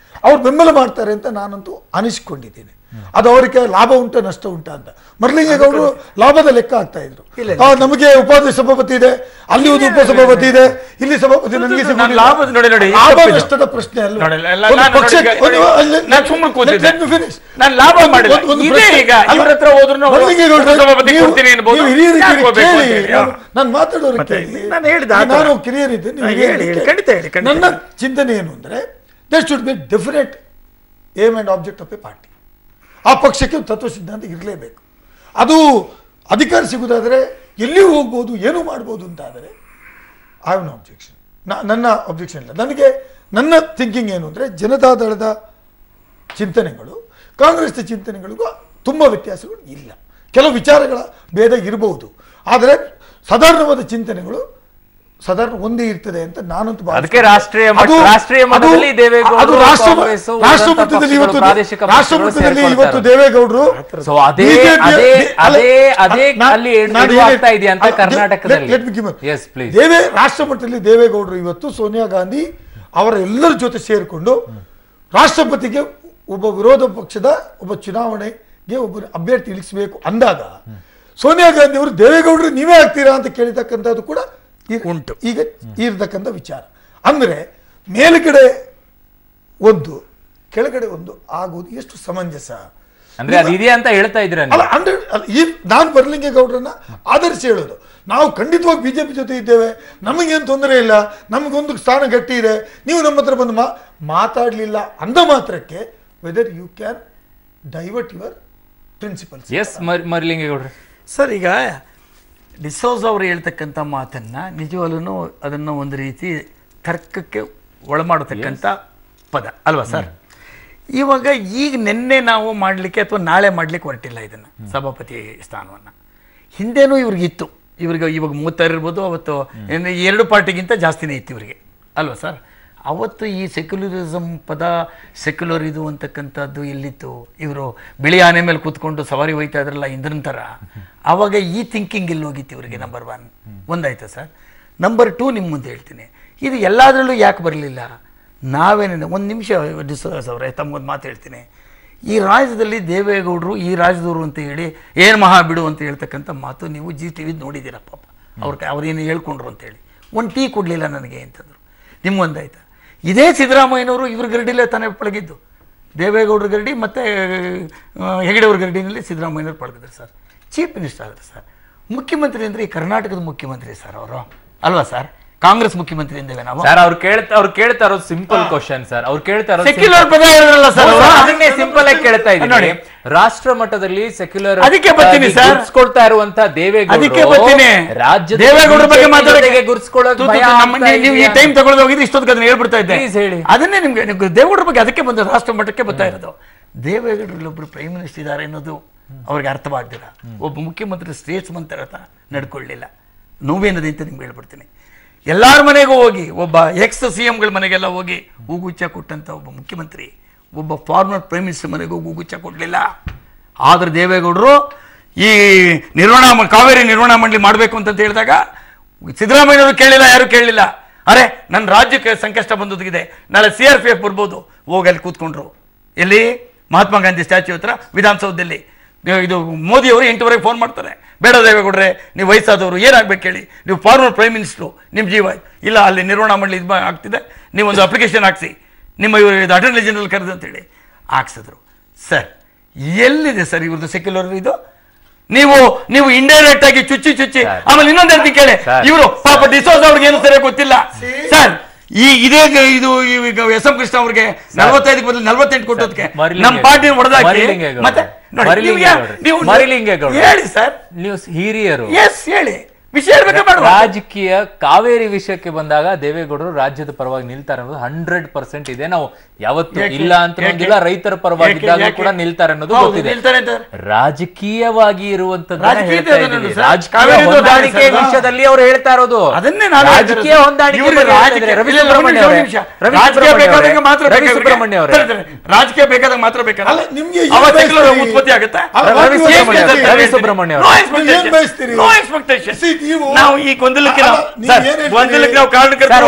Speaker 7: ಅವ್ರು ಬೆಂಬಲ ಮಾಡ್ತಾರೆ ಅಂತ ನಾನಂತೂ ಅನಿಸ್ಕೊಂಡಿದ್ದೇನೆ. ಅದು ಅವರಿಗೆ ಲಾಭ ಉಂಟ ನಷ್ಟ ಉಂಟ ಅಂತ. ಮರಲಿಂಗೇಗೌಡರು ಲಾಭದ ಲೆಕ್ಕ ಆಗ್ತಾ ಇದ್ರು. ನಮಗೆ ಉಪಾಧ್ಯಕ್ಷ ಸಭಾಪತಿ ಇದೆ, ಅಲ್ಲಿ ಒಂದು ಉಪಸಭಾಪತಿ ಇದೆ, ಇಲ್ಲಿ ಸಭಾಪತಿ ನನಗೆ ಲಾಭ ನಷ್ಟದ ಪ್ರಶ್ನೆ ಅಲ್ಲ. ನಾನು ಮಾತಾಡೋರು ನಾನು ಕಿರಿಯರಿದ್ದೆ. ನನ್ನ ಚಿಂತನೆ ಏನು ಅಂದರೆ, there should be definite aim and object of a party. ಆ ಪಕ್ಷಕ್ಕೆ ತತ್ವ ಸಿದ್ಧಾಂತ ಇರಲೇಬೇಕು. ಅದು ಅಧಿಕಾರ ಸಿಗುವುದಾದರೆ ಎಲ್ಲಿಯೂ ಹೋಗ್ಬೋದು, ಏನೂ ಮಾಡ್ಬೋದು ಅಂತ ಆದರೆ ಐ ಹ್ಯಾವ್ ನೋ ಅಬ್ಜೆಕ್ಷನ್. ನನ್ನ ಅಬ್ಜೆಕ್ಷನ್ ಇಲ್ಲ. ನನಗೆ ನನ್ನ ಥಿಂಕಿಂಗ್ ಏನು ಅಂದರೆ, ಜನತಾದಳದ ಚಿಂತನೆಗಳು ಕಾಂಗ್ರೆಸ್ನ ಚಿಂತನೆಗಳಿಗೂ ತುಂಬ ವ್ಯತ್ಯಾಸಗಳು ಇಲ್ಲ. ಕೆಲವು ವಿಚಾರಗಳ ಭೇದ ಇರಬಹುದು, ಆದರೆ ಸಾಧಾರಣವಾದ ಚಿಂತನೆಗಳು ಸಾಧಾರಣ ಒಂದೇ ಇರ್ತದೆ ಅಂತ ನಾನಂತೂ
Speaker 1: ರಾಷ್ಟ್ರೀಯ
Speaker 7: ರಾಷ್ಟ್ರಮಟ್ಟದಲ್ಲಿ ಇವತ್ತು ದೇವೇಗೌಡರು ರಾಷ್ಟ್ರ ಮಟ್ಟದಲ್ಲಿ ದೇವೇಗೌಡರು ಇವತ್ತು ಸೋನಿಯಾ ಗಾಂಧಿ ಅವರ ಎಲ್ಲರ ಜೊತೆ ಸೇರಿಕೊಂಡು ರಾಷ್ಟ್ರಪತಿಗೆ ಒಬ್ಬ ವಿರೋಧ ಪಕ್ಷದ ಒಬ್ಬ ಚುನಾವಣೆಗೆ ಒಬ್ಬ ಅಭ್ಯರ್ಥಿ ಇಳಿಸಬೇಕು ಅಂದಾಗ ಸೋನಿಯಾ ಗಾಂಧಿ ಅವರು ದೇವೇಗೌಡರು ನೀವೇ ಆಗ್ತೀರಾ ಅಂತ ಕೇಳಿತಕ್ಕಂಥದ್ದು ಕೂಡ ಉಂಟು. ಈಗ ಇರತಕ್ಕಂಥ ವಿಚಾರ ಅಂದರೆ ಮೇಲುಗಡೆ ಒಂದು ಕೆಳಗಡೆ ಒಂದು ಆಗುವುದು ಎಷ್ಟು ಸಮಂಜಸ
Speaker 1: ಅಂದ್ರೆ ಅದಿದೆ ಅಂತ ಹೇಳ್ತಾ ಇದ್ರ.
Speaker 7: ನಾನು ಬರಲಿಂಗೇಗೌಡರನ್ನ ಆಧರಿಸಿ ಹೇಳೋದು, ನಾವು ಖಂಡಿತವಾಗಿ ಬಿಜೆಪಿ ಜೊತೆ ಇದ್ದೇವೆ, ನಮಗೇನು ತೊಂದರೆ ಇಲ್ಲ, ನಮಗೊಂದು ಸ್ಥಾನ ಗಟ್ಟಿ ಇದೆ, ನೀವು ನಮ್ಮ ಹತ್ರ ಬಂದು ಮಾತಾಡಲಿಲ್ಲ ಅಂದ ಮಾತ್ರಕ್ಕೆ whether you can divert your principles.
Speaker 1: Yes ಮರಲಿಂಗೇಗೌಡ್ರೆ
Speaker 8: ಸರ್, ಈಗ ಡಿಸೋಜ್ ಅವರು ಹೇಳ್ತಕ್ಕಂಥ ಮಾತನ್ನು ನಿಜವಾಗ್ಲೂ ಅದನ್ನು ಒಂದು ರೀತಿ ತರ್ಕಕ್ಕೆ ಒಳಮಾಡತಕ್ಕಂಥ ಪದ ಅಲ್ವಾ ಸರ್? ಇವಾಗ ಈಗ ನಿನ್ನೆ ನಾವು ಮಾಡಲಿಕ್ಕೆ ಅಥವಾ ನಾಳೆ ಮಾಡಲಿಕ್ಕೆ ಹೊರಟಿಲ್ಲ ಇದನ್ನು, ಸಭಾಪತಿ ಸ್ಥಾನವನ್ನು. ಹಿಂದೆನೂ ಇವ್ರಿಗಿತ್ತು, ಇವಾಗ 36 ಇರ್ಬೋದು, ಅವತ್ತು 2 ಪಾರ್ಟಿಗಿಂತ ಜಾಸ್ತಿನೇ ಇತ್ತು ಇವರಿಗೆ ಅಲ್ವಾ ಸರ್? ಅವತ್ತು ಈ ಸೆಕ್ಯುಲರಿಸಮ್ ಪದ ಸೆಕ್ಯುಲರ್ ಇದು ಅಂತಕ್ಕಂಥದ್ದು ಎಲ್ಲಿತ್ತು? ಇವರು ಬಿಳಿ ಆನೆ ಮೇಲೆ ಕೂತ್ಕೊಂಡು ಸವಾರಿ ಹೋಯ್ತಾ ಇದ್ರಲ್ಲ ಇಂದ್ರನ್ ಥರ. ಆವಾಗ ಈ ಥಿಂಕಿಂಗ್ ಇಲ್ಲಿ ಹೋಗಿತ್ತು ಇವರಿಗೆ. Number 1 ಒಂದಾಯ್ತಾ sir. ನಂಬರ್ 2 ನಿಮ್ಮ ಮುಂದೆ ಹೇಳ್ತೀನಿ, ಇದು ಎಲ್ಲದರಲ್ಲೂ ಯಾಕೆ ಬರಲಿಲ್ಲ? ನಾವೇನೇನು ಒಂದು ನಿಮಿಷ ಡಿಸೋಸ್ ಅವರೇ ತಮಗೊಂದು ಮಾತು ಹೇಳ್ತೀನಿ. ಈ ರಾಜ್ಯದಲ್ಲಿ ದೇವೇಗೌಡರು ಈ ರಾಜ್ಯದವರು ಅಂತ ಹೇಳಿ ಏನು ಮಹಾ ಬಿಡು ಅಂತ ಹೇಳ್ತಕ್ಕಂಥ ಮಾತು ನೀವು GTV ನೋಡಿದ್ದೀರ. ಪಾಪ ಅವ್ರೇನು ಹೇಳ್ಕೊಂಡ್ರು ಅಂತೇಳಿ ಒಂದು ಟೀ ಕೊಡಲಿಲ್ಲ ನನಗೆ ಅಂತಂದರು. ನಿಮ್ಗೊಂದಾಯ್ತಾ? ಇದೇ ಸಿದ್ದರಾಮಯ್ಯನವರು ಇವ್ರ ಗರಡಿಲೇ ತಾನೇ ಪಳಗಿದ್ದು. ದೇವೇಗೌಡರ ಗರಡಿ ಮತ್ತು ಹೆಗಡೆಯವ್ರ ಗರಡಿನಲ್ಲಿ ಸಿದ್ದರಾಮಯ್ಯನವ್ರು ಪಳಗಿದ್ರು ಸರ್. ಚೀಫ್ ಮಿನಿಸ್ಟರ್ ಆದರು ಸರ್. ಮುಖ್ಯಮಂತ್ರಿ ಅಂದರೆ ಈ ಕರ್ನಾಟಕದ ಮುಖ್ಯಮಂತ್ರಿ ಸರ್ ಅವರು, ಅಲ್ವಾ ಸರ್? ಕಾಂಗ್ರೆಸ್ ಮುಖ್ಯಮಂತ್ರಿ ಇದ್ದೇವೆ ನಾವು.
Speaker 1: ಸರ್ ಅವ್ರು ಕೇಳ್ತಾ ಇರೋದು ಸಿಂಪಲ್ ಕ್ವಶನ್ ಸರ್. ಅವ್ರು ಕೇಳ್ತಾ ಇರೋದು
Speaker 8: ಸೆಕ್ಯುಲರ್ ಪದ ಇರಲ್ಲ ಸರ್.
Speaker 1: ಅದನ್ನೇ ಸಿಂಪಲ್ ಆಗಿ ಕೇಳ್ತಾ ಇದ್ದೀನಿ. ರಾಷ್ಟ್ರ ಮಟ್ಟದಲ್ಲಿ ಸೆಕ್ಯುಲರ್
Speaker 8: ಅದಕ್ಕೆ ಬರ್ತೀನಿ ಸರ್.
Speaker 1: ಗುರ್ಸ್ಕೊಳ್ತಾ ಇರುವಂತ ದೇವೇಗೌಡ,
Speaker 8: ಅದಕ್ಕೆ ಬರ್ತೀನಿ.
Speaker 1: ರಾಜ್ಯದ
Speaker 8: ದೇವೇಗೌಡರ ಬಗ್ಗೆ ಮಾತಾಡೋಕೆ
Speaker 1: ಗುರ್ಸ್ಕೊಳ್ಳೋದು
Speaker 8: ನೀವು ಈ ಟೈಮ್ ತಗೊಳ್ಳೋದು ಹೋಗಿದ್ರೆ ಇಷ್ಟೊತ್ತಿಗೆ ಅದನ್ನ ಹೇಳ್ಬಿಡ್ತಾ ಇದ್ದೆ.
Speaker 1: ಹೇಳಿ.
Speaker 8: ಅದನ್ನೇ ನಿಮ್ಗೆ ದೇವೇಗೌಡರ ಬಗ್ಗೆ ಅದಕ್ಕೆ ಬಂದ ರಾಷ್ಟ್ರ ಮಟ್ಟಕ್ಕೆ ಬರ್ತಾ ಇರೋದು. ದೇವೇಗೌಡರಲ್ಲಿ ಒಬ್ರು ಪ್ರೈಮ್ ಮಿನಿಸ್ಟರ್ ಇದ್ದಾರೆ ಅನ್ನೋದು ಅವ್ರಿಗೆ ಅರ್ಥವಾಗ್ದಿಲ್ಲ. ಒಬ್ಬ ಮುಖ್ಯಮಂತ್ರಿ ಸ್ಟೇಟ್ಸ್ಮನ್ ತರ ನಡ್ಕೊಳ್ಳಿಲ್ಲ. ನೋವೇನದೆ ಅಂತ ನಿಮ್ಗೆ ಹೇಳ್ಬಿಡ್ತೀನಿ. ಎಲ್ಲಾರ ಮನೆಗೂ ಹೋಗಿ, ಒಬ್ಬ ಎಕ್ಸ್ CMಗಳ ಮನೆಗೆಲ್ಲ ಹೋಗಿ ಹೂಗುಚ್ಚ ಕೊಟ್ಟಂತ ಒಬ್ಬ ಮುಖ್ಯಮಂತ್ರಿ ಒಬ್ಬ ಫಾರ್ಮರ್ ಪ್ರೈಮ್ ಮಿನಿಸ್ಟರ್ ಮನೆಗೂ ಹೂಗುಚ್ಚ ಕೊಡಲಿಲ್ಲ. ಆದ್ರೆ ದೇವೇಗೌಡರು ಈ ಕಾವೇರಿ ನಿರ್ವಹಣಾ ಮಂಡಳಿ ಮಾಡಬೇಕು ಅಂತ ಹೇಳಿದಾಗ ಸಿದ್ದರಾಮಯ್ಯನವರು ಕೇಳಿಲ್ಲ, ಯಾರು ಕೇಳಲಿಲ್ಲ. ಅರೆ ನನ್ನ ರಾಜ್ಯಕ್ಕೆ ಸಂಕಷ್ಟ ಬಂದೋಗಿದೆ, ನಾಳೆ CRPF ಬರ್ಬೋದು, ಹೋಗಿ ಅಲ್ಲಿ ಕೂತ್ಕೊಂಡ್ರು. ಎಲ್ಲಿ? ಮಹಾತ್ಮ ಗಾಂಧಿ ಸ್ಟ್ಯಾಚ್ಯೂ ಹತ್ರ ವಿಧಾನಸೌಧದಲ್ಲಿ. ಇದು ಮೋದಿಯವರು 8 ಫೋನ್ ಮಾಡ್ತಾರೆ, ಬೇಡ ದೇವೇಗೌಡ್ರೆ ನೀವು ವಯಸ್ಸಾದವರು ಏನಾಗಬೇಕು ಹೇಳಿ, ನೀವು ಫಾರ್ಮರ್ ಪ್ರೈಮ್ ಮಿನಿಸ್ಟ್ರು, ನಿಮ್ಮ ಜೀವ ಇಲ್ಲ, ಅಲ್ಲಿ ನಿರ್ವಹಣಾ ಮಂಡಳಿ ಇದು ಆಗ್ತಿದೆ, ನೀವೊಂದು ಅಪ್ಲಿಕೇಶನ್ ಹಾಕ್ಸಿ, ನಿಮ್ಮ ಇವರು ಅಟರ್ನಿ ಜನರಲ್ ಕರೆದು ಅಂತೇಳಿ ಹಾಕ್ಸಿದ್ರು. ಸರ್ ಎಲ್ಲಿದೆ ಸರ್ ಇವ್ರದ್ದು ಸೆಕ್ಯುಲರ್ ಇದು? ನೀವು ಇಂಡೈರೆಕ್ಟ್ ಆಗಿ ಚುಚ್ಚಿ ಆಮೇಲೆ ಇನ್ನೊಂದು ಹೇಳ್ತೀನಿ ಕೇಳಿ, ಇವರು ಪಾಪ ಡಿಸೋಸ್ ಅವ್ರಿಗೆ ಏನು ಸರಿಯಾಗಿ ಗೊತ್ತಿಲ್ಲ ಸರ್. ಇದೇ ಇದು ಈಗ ಎಸ್ ಎಂ ಕೃಷ್ಣ ಅವ್ರಿಗೆ 45 ಬದಲು 48 ಕೊಟ್ಟೋದಕ್ಕೆ ನಮ್ಮ ಪಾರ್ಟಿ ಹೊಡೆದಾಕಿ ಮತ್ತೆ ಹೇಳಿ ಸರ್,
Speaker 1: ನೀವು ಹಿರಿಯರು,
Speaker 8: ಎಸ್ ಹೇಳಿ ವಿಷಯ
Speaker 1: ರಾಜಕೀಯ ಕಾವೇರಿ ವಿಷಯಕ್ಕೆ ಬಂದಾಗ ದೇವೇಗೌಡರು ರಾಜ್ಯದ ಪರವಾಗಿ ನಿಲ್ತಾರೆ ಅನ್ನೋದು 100% ಇದೆ. ನಾವು ಯಾವತ್ತೂ ಇಲ್ಲ ಅಂತ ಅಂದಿಲ್ಲ, ರೈತರ ಪರವಾಗಿದ್ದಾಗ ಕೂಡ ನಿಲ್ತಾರೆ ಅನ್ನೋದು ಗೊತ್ತಿದೆ. ರಾಜಕೀಯವಾಗಿ ಇರುವಂತದ್ದು ರಾಜಕೀಯ ಹೊಂದಾಣಿಕೆ ವಿಷಯದಲ್ಲಿ ಅವ್ರು ಹೇಳ್ತಾ ಇರೋದು. ರಾಜಕೀಯ ಹೊಂದಾಣಿಕೆ ರವಿ ಸುಬ್ರಹ್ಮಣ್ಯ ಅವರೇ
Speaker 8: ರಾಜಕೀಯ ಬೇಕಾದಾಗ ಮಾತ್ರ ಬೇಕಲ್ಲ ನಿಮ್ಗೆ ಉತ್ಪತ್ತಿ ಆಗುತ್ತೆ.
Speaker 1: ರವಿ ಸುಬ್ರಹ್ಮಣ್ಯ
Speaker 8: ನಾವು ಈ ಗೊಂದಲಕ್ಕೆ ನಾವು ಕಾರಣಕರ್ತರು.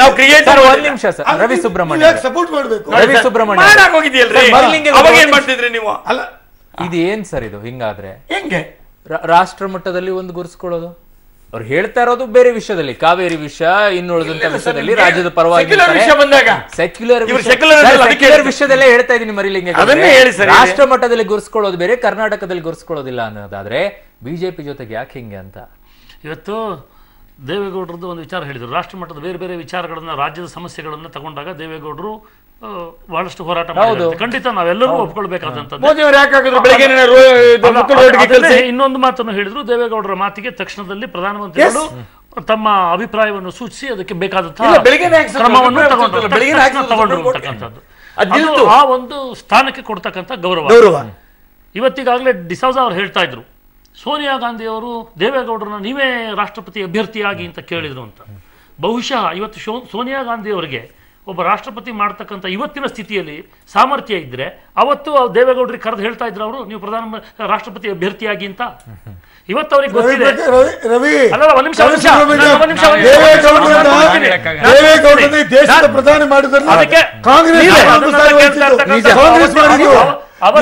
Speaker 8: ನಾವು ಕ್ರಿಯೇಟರ್.
Speaker 1: ಒಂದ್ ನಿಮಿಷ ಸರ್, ರವಿ ಸುಬ್ರಹ್ಮಣ್ಯ
Speaker 7: ಸಪೋರ್ಟ್ ಮಾಡಬೇಕು.
Speaker 1: ರವಿ ಸುಬ್ರಹ್ಮಣ್ಯ
Speaker 8: ಅವಾಗ ಏನ್ ಮಾಡ್ತಿದ್ರಿ ನೀವು?
Speaker 7: ಅಲ್ಲ
Speaker 1: ಇದು ಏನ್ ಸರ್ ಇದು? ಹಿಂಗಾದ್ರೆ
Speaker 8: ಹೆಂಗೆ
Speaker 1: ರಾಷ್ಟ್ರ ಮಟ್ಟದಲ್ಲಿ ಒಂದು ಗುರ್ಸ್ಕೊಳ್ಳೋದು? ಅವ್ರು ಹೇಳ್ತಾ ಇರೋದು ಬೇರೆ ವಿಷಯದಲ್ಲಿ, ಕಾವೇರಿ ವಿಷಯ, ಇನ್ನುಳಿದಂತ ವಿಷಯದಲ್ಲಿ ರಾಜ್ಯದ ಪರವಾಗಿ ಸೆಕ್ಯುಲರ್ ವಿಷಯದಲ್ಲೇ ಹೇಳ್ತಾ ಇದೀನಿ ಮರಿಲಿಂಗೆ. ರಾಷ್ಟ್ರ ಮಟ್ಟದಲ್ಲಿ ಗುರ್ಸ್ಕೊಳ್ಳೋದು ಬೇರೆ, ಕರ್ನಾಟಕದಲ್ಲಿ ಗುರ್ಸ್ಕೊಳ್ಳೋದಿಲ್ಲ ಅನ್ನೋದಾದ್ರೆ ಬಿಜೆಪಿ ಜೊತೆಗೆ ಯಾಕೆ ಹಿಂಗೆ ಅಂತ
Speaker 6: ಇವತ್ತು ದೇವೇಗೌಡರದ್ದು ಒಂದು ವಿಚಾರ ಹೇಳಿದರು. ರಾಷ್ಟ್ರ ಮಟ್ಟದ ಬೇರೆ ಬೇರೆ ವಿಚಾರಗಳನ್ನ, ರಾಜ್ಯದ ಸಮಸ್ಯೆಗಳನ್ನ ತಗೊಂಡಾಗ ದೇವೇಗೌಡರು ಬಹಳಷ್ಟು ಹೋರಾಟ ಮಾಡಿದ್ರು. ಖಂಡಿತ ನಾವೆಲ್ಲರೂ ಒಪ್ಕೊಳ್ಬೇಕಾದಂಥದ್ದು. ಇನ್ನೊಂದು ಮಾತನ್ನು ಹೇಳಿದ್ರು, ದೇವೇಗೌಡರ ಮಾತಿಗೆ ತಕ್ಷಣದಲ್ಲಿ ಪ್ರಧಾನಮಂತ್ರಿಗಳು ತಮ್ಮ ಅಭಿಪ್ರಾಯವನ್ನು ಸೂಚಿಸಿ ಅದಕ್ಕೆ ಬೇಕಾದಂತಹ ಕ್ರಮವನ್ನು ತಗೊಂಡ್ರು ಅಂತಕ್ಕಂಥದ್ದು. ಆ ಒಂದು ಸ್ಥಾನಕ್ಕೆ ಕೊಡ್ತಕ್ಕಂಥ ಗೌರವ. ಇವತ್ತಿಗಾಗಲೇ ಡಿಸೋಜಾ ಅವರು ಹೇಳ್ತಾ ಇದ್ರು, ಸೋನಿಯಾ ಗಾಂಧಿ ಅವರು ದೇವೇಗೌಡರನ್ನ ನೀವೇ ರಾಷ್ಟ್ರಪತಿ ಅಭ್ಯರ್ಥಿಯಾಗಿ ಅಂತ ಕೇಳಿದ್ರು ಅಂತ. ಬಹುಶಃ ಇವತ್ತು ಸೋನಿಯಾ ಗಾಂಧಿ ಅವರಿಗೆ ಒಬ್ಬ ರಾಷ್ಟ್ರಪತಿ ಮಾಡ್ತಕ್ಕಂಥ ಇವತ್ತಿನ ಸ್ಥಿತಿಯಲ್ಲಿ ಸಾಮರ್ಥ್ಯ ಇದ್ರೆ ಅವತ್ತು ದೇವೇಗೌಡರಿಗೆ ಕರೆದು ಹೇಳ್ತಾ ಇದ್ರು ಅವರು, ನೀವು ರಾಷ್ಟ್ರಪತಿ ಅಭ್ಯರ್ಥಿಯಾಗಿ ಅಂತ. ಇವತ್ತು ಅವ್ರಿಗೆ ಗೊತ್ತಿದೆ.
Speaker 7: ಪ್ರಧಾನಿ ಮಾಡಿದ್ರೆ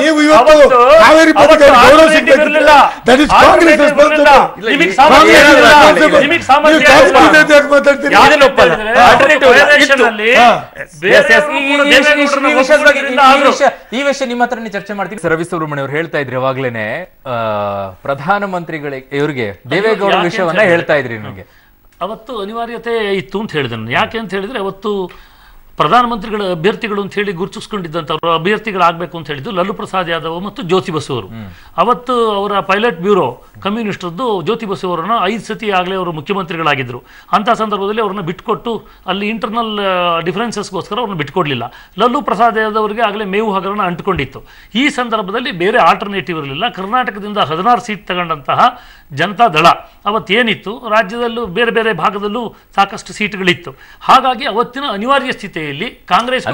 Speaker 7: ನೀವು ಇವತ್ತು ಕಾವೇರಿ ಬಗ್ಗೆ ಗೌರವ ಸಿಗಲಿಲ್ಲ. ದಟ್ ಇಸ್ ಕಾಂಗ್ರೆಸ್
Speaker 1: ಈ ವಿಷಯ ನಿಮ್ಮ ಹತ್ರನೇ ಚರ್ಚೆ ಮಾಡ್ತೀನಿ. ರವಿ ಸುಬ್ರಹ್ಮಣ್ಯ ಅವರು ಹೇಳ್ತಾ ಇದ್ರಿ ಅವಾಗ್ಲೇನೆ, ಪ್ರಧಾನಮಂತ್ರಿಗಳಿಗೆ ಇವರಿಗೆ ದೇವೇಗೌಡ ವಿಷಯವನ್ನ ಹೇಳ್ತಾ ಇದ್ರಿ. ನನಗೆ
Speaker 6: ಅವತ್ತು ಅನಿವಾರ್ಯತೆ ಇತ್ತು ಅಂತ ಹೇಳಿದೆ ನಾನು. ಯಾಕೆ ಅಂತ ಹೇಳಿದ್ರೆ ಅವತ್ತು ಪ್ರಧಾನಮಂತ್ರಿಗಳ ಅಭ್ಯರ್ಥಿಗಳು ಅಂತ ಹೇಳಿ ಗುರುತಿಸ್ಕೊಂಡಿದ್ದಂಥವ್ರು ಅಭ್ಯರ್ಥಿಗಳಾಗಬೇಕು ಅಂತ ಹೇಳಿದ್ದು ಲಲ್ಲು ಪ್ರಸಾದ್ ಯಾದವ್ ಮತ್ತು ಜ್ಯೋತಿ ಬಸು ಅವರು. ಅವತ್ತು ಅವರ ಪೈಲಟ್ ಬ್ಯೂರೋ ಕಮ್ಯುನಿಸ್ಟ್ರದ್ದು ಜ್ಯೋತಿ ಬಸು ಅವರನ್ನು 5 ಸತಿ ಆಗಲೇ ಅವರು ಮುಖ್ಯಮಂತ್ರಿಗಳಾಗಿದ್ದರು. ಅಂಥ ಸಂದರ್ಭದಲ್ಲಿ ಅವ್ರನ್ನ ಬಿಟ್ಕೊಟ್ಟು ಅಲ್ಲಿ ಇಂಟರ್ನಲ್ ಡಿಫರೆನ್ಸಸ್ಗೋಸ್ಕರ ಅವ್ರನ್ನ ಬಿಟ್ಕೊಡ್ಲಿಲ್ಲ. ಲಲ್ಲು ಪ್ರಸಾದ್ ಯಾದವ್ ಅವರಿಗೆ ಆಗಲೇ ಮೇವು ಹಗರಣ ಅಂಟಿಕೊಂಡಿತ್ತು. ಈ ಸಂದರ್ಭದಲ್ಲಿ ಬೇರೆ ಆಲ್ಟರ್ನೇಟಿವ್ ಇರಲಿಲ್ಲ. ಕರ್ನಾಟಕದಿಂದ 16 ಸೀಟ್ ತಗೊಂಡಂತಹ ಜನತಾ ದಳ ಅವತ್ತೇನಿತ್ತು, ರಾಜ್ಯದಲ್ಲೂ ಬೇರೆ ಬೇರೆ ಭಾಗದಲ್ಲೂ ಸಾಕಷ್ಟು ಸೀಟ್ಗಳಿತ್ತು. ಹಾಗಾಗಿ ಅವತ್ತಿನ ಅನಿವಾರ್ಯ ಸ್ಥಿತಿಯಲ್ಲಿ ಕಾಂಗ್ರೆಸ್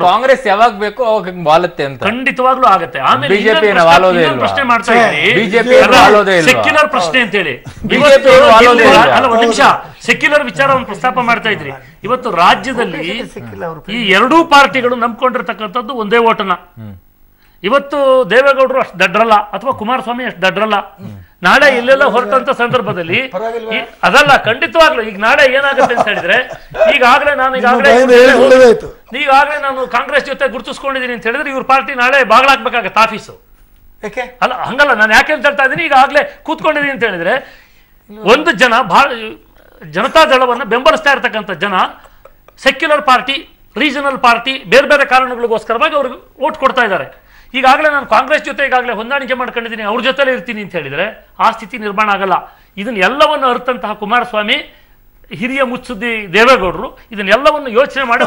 Speaker 1: ಕಾಂಗ್ರೆಸ್ ಯಾವಾಗ ಬೇಕೋ ಅವಾಗ ವಾಲತ್ತೆ ಅಂತ
Speaker 6: ಖಂಡಿತವಾಗ್ಲೂ ಆಗತ್ತೆ. ಆಮೇಲೆ ಪ್ರಶ್ನೆ ಮಾಡ್ತಾ
Speaker 1: ಇದ್ದೀವಿ
Speaker 6: ಸೆಕ್ಯುಲರ್ ಪ್ರಶ್ನೆ ಅಂತ ಹೇಳಿ ಒಂದು ನಿಮಿಷ ಸೆಕ್ಯುಲರ್ ವಿಚಾರವನ್ನು ಪ್ರಸ್ತಾಪ ಮಾಡ್ತಾ ಇದ್ರಿ. ಇವತ್ತು ರಾಜ್ಯದಲ್ಲಿ ಈ ಎರಡೂ ಪಾರ್ಟಿಗಳು ನಂಬ್ಕೊಂಡಿರ್ತಕ್ಕಂಥದ್ದು ಒಂದೇ ಓಟನ. ಇವತ್ತು ದೇವೇಗೌಡರು ಅಷ್ಟು ದಡ್ರಲ್ಲ ಅಥವಾ ಕುಮಾರಸ್ವಾಮಿ ಅಷ್ಟು ದಡ್ರಲ್ಲ. ನಾಳೆ ಇಲ್ಲೆಲ್ಲ ಹೊರಟಂತ ಸಂದರ್ಭದಲ್ಲಿ ಅದಲ್ಲ, ಖಂಡಿತವಾಗ್ಲು ಈಗ ನಾಳೆ ಏನಾಗುತ್ತೆ ಅಂತ ಹೇಳಿದ್ರೆ ಈಗಾಗಲೇ ನಾನು ಕಾಂಗ್ರೆಸ್ ಜೊತೆ ಗುರುತಿಸ್ಕೊಂಡಿದ್ದೀನಿ ಅಂತ ಹೇಳಿದ್ರೆ ಇವ್ರ ಪಾರ್ಟಿ ನಾಳೆ ಬಾಗ್ಲಾಕ್ಬೇಕಾಗತ್ತೆ ಆಫೀಸು. ಅಲ್ಲ ಹಂಗಲ್ಲ, ನಾನು ಯಾಕೆ ಅಂತ ಹೇಳ್ತಾ ಇದ್ದೀನಿ, ಈಗಾಗಲೇ ಕೂತ್ಕೊಂಡಿದ್ದೀನಿ ಅಂತ ಹೇಳಿದ್ರೆ ಒಂದು ಜನ ಜನತಾ ದಳವನ್ನು ಬೆಂಬಲಿಸ್ತಾ ಇರ್ತಕ್ಕಂಥ ಜನ ಸೆಕ್ಯುಲರ್ ಪಾರ್ಟಿ, ರೀಜನಲ್ ಪಾರ್ಟಿ ಬೇರೆ ಬೇರೆ ಕಾರಣಗಳಿಗೋಸ್ಕರವಾಗಿ ಅವ್ರಿಗೆ ಓಟ್ ಕೊಡ್ತಾ ಇದ್ದಾರೆ. ಈಗಾಗಲೇ ನಾನು ಕಾಂಗ್ರೆಸ್ ಜೊತೆ ಈಗಾಗಲೇ ಹೊಂದಾಣಿಕೆ ಮಾಡ್ಕೊಂಡಿದ್ದೀನಿ, ಅವ್ರ ಜೊತೆಲೇ ಇರ್ತೀನಿ ಅಂತ ಹೇಳಿದ್ರೆ ಆ ಸ್ಥಿತಿ ನಿರ್ಮಾಣ ಆಗಲ್ಲ. ಇದನ್ನೆಲ್ಲವನ್ನು ಅರ್ಥಂತಹ ಕುಮಾರಸ್ವಾಮಿ, ಹಿರಿಯ ಮುತ್ಸುದ್ದಿ ದೇವೇಗೌಡರು ಇದನ್ನೆಲ್ಲವನ್ನು ಯೋಚನೆ ಮಾಡಿ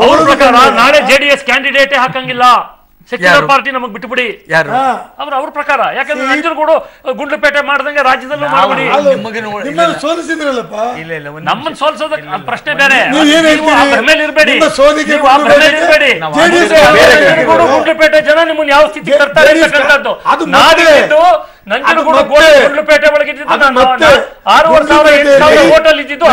Speaker 6: ಅವ್ರ ಪ್ರಕಾರ ನಾಳೆ JDS ಕ್ಯಾಂಡಿಡೇಟೇ ಹಾಕಂಗಿಲ್ಲ, ಸೆಕ್ಯುಲರ್ ಪಾರ್ಟಿ ನಮಗ್ ಬಿಟ್ಟುಬಿಡಿ ಅವ್ರ ಪ್ರಕಾರ. ಯಾಕಂದ್ರೆ ನಂಜನಗೂಡು ಗುಂಡ್ಲುಪೇಟೆ ಮಾಡ್ದಂಗೆ ರಾಜ್ಯದಲ್ಲೂ ಮಾಡಬೇಡಿ. ನಮ್ಮನ್ನ ಸೋಲಿಸೋದ ಪ್ರಶ್ನೆ ಬೇರೆ, ಇರ್ಬೇಡಿ ಗುಂಡ್ಲುಪೇಟೆ ಜನ ನಿಮ್ಮನ್ನ ಯಾವ ಸ್ಥಿತಿ ತರ್ತಾರೆ ಅಂತಕ್ಕಂಥದ್ದು. ನಂಜನಗೂಡು ಗುಂಡ್ಲುಪೇಟೆ ಒಳಗೆ ಇದ್ದಿದ್ದು 6,700 ಓಟಲ್ಲಿ ಇದ್ದಿದ್ದು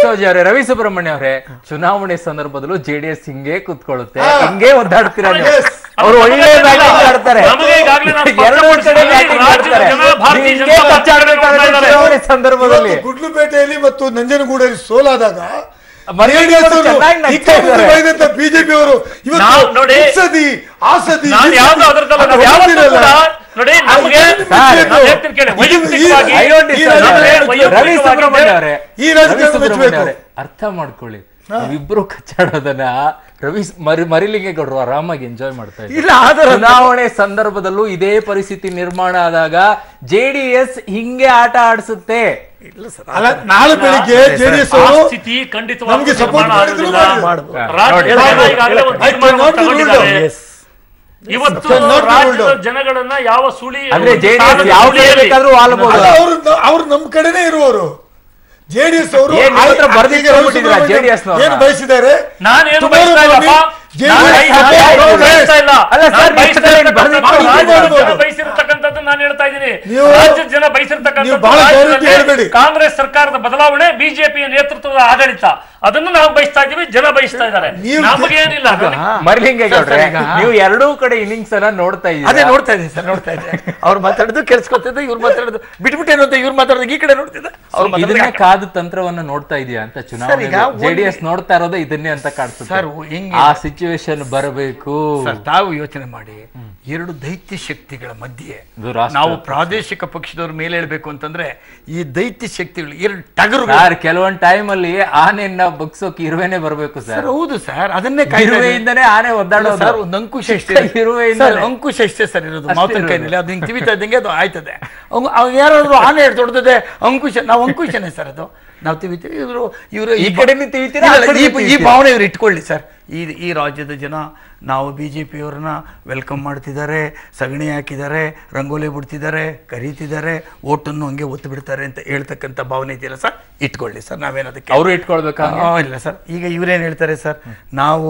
Speaker 1: 60,000. ರವಿ ಸುಬ್ರಹ್ಮಣ್ಯ ಅವರೇ, ಚುನಾವಣೆ ಸಂದರ್ಭದಲ್ಲೂ JDS ಹಿಂಗೆ ಕೂತ್ಕೊಳ್ಳುತ್ತೆ, ಹಿಂಗೆ ಒದ್ದಾಡ್ತೀರಾ ನೀವು. ಅವರು ಒಳ್ಳೆ ಆಡ್ತಾರೆ ಸಂದರ್ಭದಲ್ಲಿ.
Speaker 7: ಗುಡ್ಲುಪೇಟೆಯಲ್ಲಿ ಮತ್ತು ನಂಜನಗೂಡಲ್ಲಿ ಸೋಲಾದಾಗ ಬಿಜೆಪಿ ಅವರು
Speaker 1: ಅರ್ಥ ಮಾಡ್ಕೊಳ್ಳಿ, ಇಬ್ರು ಕಚ್ಚಾಡೋದನ್ನ ಮರಿಲಿಂಗೇಗೌಡರು ಆರಾಮಾಗಿ ಎಂಜಾಯ್ ಮಾಡ್ತಾ ಇದ್ದಾರೆ. ಚುನಾವಣೆ ಸಂದರ್ಭದಲ್ಲೂ ಇದೇ ಪರಿಸ್ಥಿತಿ ನಿರ್ಮಾಣ ಆದಾಗ JDS ಹಿಂಗೆ ಆಟ ಆಡಿಸುತ್ತೆ.
Speaker 7: ನಾಳೆ ಬೆಳಿಗ್ಗೆ JDS
Speaker 6: ಸ್ಥಿತಿ ಖಂಡಿತವಾಗಿ ಇವತ್ತು ರಾಜ್ಯದ ಜನಗಳನ್ನ ಯಾವ ಸುಳಿ
Speaker 7: ಅವ್ರು ನಮ್ ಕಡೆನೆ ಇರುವವರು. JDS ಅವರು ಏನು ಬಯಸಿದ್ದಾರೆ,
Speaker 6: ನಾನೇನು ಬಯಸ್ತಾ ಇಲ್ಲಪ್ಪ, ಬಯಸಿರ್ತಕ್ಕಂಥದ್ದು ನಾನು ಹೇಳ್ತಾ ಇದ್ದೀನಿ. ರಾಜ್ಯದ ಜನ ಬಯಸಿರ್ತಕ್ಕಂಥದ್ದು ಕಾಂಗ್ರೆಸ್ ಸರ್ಕಾರದ ಬದಲಾವಣೆ, ಬಿಜೆಪಿಯ ನೇತೃತ್ವದ ಆಡಳಿತ, ಅದನ್ನು ನಾವು ಬಯಸ್ತಾ ಇದ್ದೀವಿ, ಜನ ಬಯಸ್ತಾ ಇದ್ದಾರೆ. ನಮಗೇನಿಲ್ಲ.
Speaker 1: ಮರಿಲಿಂಗೇಗೌಡ್ರೆ, ನೀವು ಎರಡೂ ಕಡೆ ಇನ್ನಿಂಗ್ಸ್ ಅನ್ನ ನೋಡ್ತಾ ಇದ್ದೀವಿ.
Speaker 8: ಅದೇ ನೋಡ್ತಾ ಇದ್ದೀನಿ ಸರ್, ನೋಡ್ತಾ ಇದ್ದೆ. ಅವ್ರು ಮಾತಾಡೋದು ಕೇಳಿಸ್ಕೊತಿದ್ದೆ, ಇವ್ರು ಮಾತಾಡೋದು ಬಿಟ್ಬಿಟ್ಟೇನು ಅಂತ ಇವ್ರು ಮಾತಾಡೋದು ಈ ಕಡೆ ನೋಡ್ತಿದ್ದೆ.
Speaker 1: ಇದನ್ನೇ ಕಾದು ತಂತ್ರವನ್ನ ನೋಡ್ತಾ ಇದೆಯಾ ಅಂತ ಚುನಾವಣೆ JDS ನೋಡ್ತಾ ಇರೋದೇ ಇದನ್ನೇ ಅಂತ ಕಾಡ್ತದೆ ಸರ್. ಆ ಸಿಚುವೇಶನ್ ಬರಬೇಕು.
Speaker 8: ತಾವು ಯೋಚನೆ ಮಾಡಿ, ಎರಡು ದೈತ್ಯ ಶಕ್ತಿಗಳ ಮಧ್ಯೆ ನಾವು ಪ್ರಾದೇಶಿಕ ಪಕ್ಷದವ್ರ ಮೇಲೆ ಹೇಳ್ಬೇಕು ಅಂತಂದ್ರೆ ಈ ದೈತ್ಯ ಶಕ್ತಿಗಳು ಎರಡು ಟಗರು.
Speaker 1: ಕೆಲವೊಂದು ಟೈಮ್ ಅಲ್ಲಿ ಆನೆಯನ್ನ ಬಗ್ಸೋಕೆ ಇರುವೆನೆ ಬರಬೇಕು ಸರ್.
Speaker 8: ಹೌದು ಸರ್, ಅದನ್ನೇ
Speaker 1: ಇರುವೆಯಿಂದನೇ ಆನೆ ಒದ್ದಾಡೋದು
Speaker 8: ಸರ್. ಒಂದು ಅಂಕುಶ ಅಂಕುಶ ಎಷ್ಟೇ ಸರ್ ಇರೋದು ಮಾತಿನ ಕೈನಲ್ಲಿ, ಅದು ಹಿಂಗೆ ತಿವಿತಾ ಇದ್ದಂಗೆ ಅದು ಆಯ್ತದೆ. ಯಾರಾದ್ರೂ ಆನೆ ಹಿಡಿದು ಹೊಡೆದಿದೆ ಅಂಕುಶ, ನಾವು ಅಂಕುಶನೇ ಸರ್ ಅದು, ನಾವು ತಿವಿತೀವಿ. ಇವರು
Speaker 1: ಈ ಕಡೆ ತಿವಿತೀರಾ,
Speaker 8: ಈ ಭಾವನೆ ಇವ್ರು ಇಟ್ಕೊಳ್ಳಿ ಸರ್. ಈ ರಾಜ್ಯದ ಜನ ನಾವು BJPಯವ್ರನ್ನ ವೆಲ್ಕಮ್ ಮಾಡ್ತಿದ್ದಾರೆ, ಸಗಣಿ ಹಾಕಿದ್ದಾರೆ, ರಂಗೋಲಿ ಬಿಡ್ತಿದ್ದಾರೆ, ಕರೀತಿದ್ದಾರೆ, ಓಟನ್ನು ಹಂಗೆ ಒತ್ತು ಬಿಡ್ತಾರೆ ಅಂತ ಹೇಳ್ತಕ್ಕಂಥ ಭಾವನೆ ಇದೆಯಲ್ಲ ಸರ್, ಇಟ್ಕೊಳ್ಳಿ ಸರ್. ನಾವೇನದಕ್ಕೆ
Speaker 1: ಅವರು ಇಟ್ಕೊಳ್ಬೇಕಾ?
Speaker 8: ಇಲ್ಲ ಸರ್. ಈಗ ಇವ್ರೇನ್ ಹೇಳ್ತಾರೆ ಸರ್, ನಾವು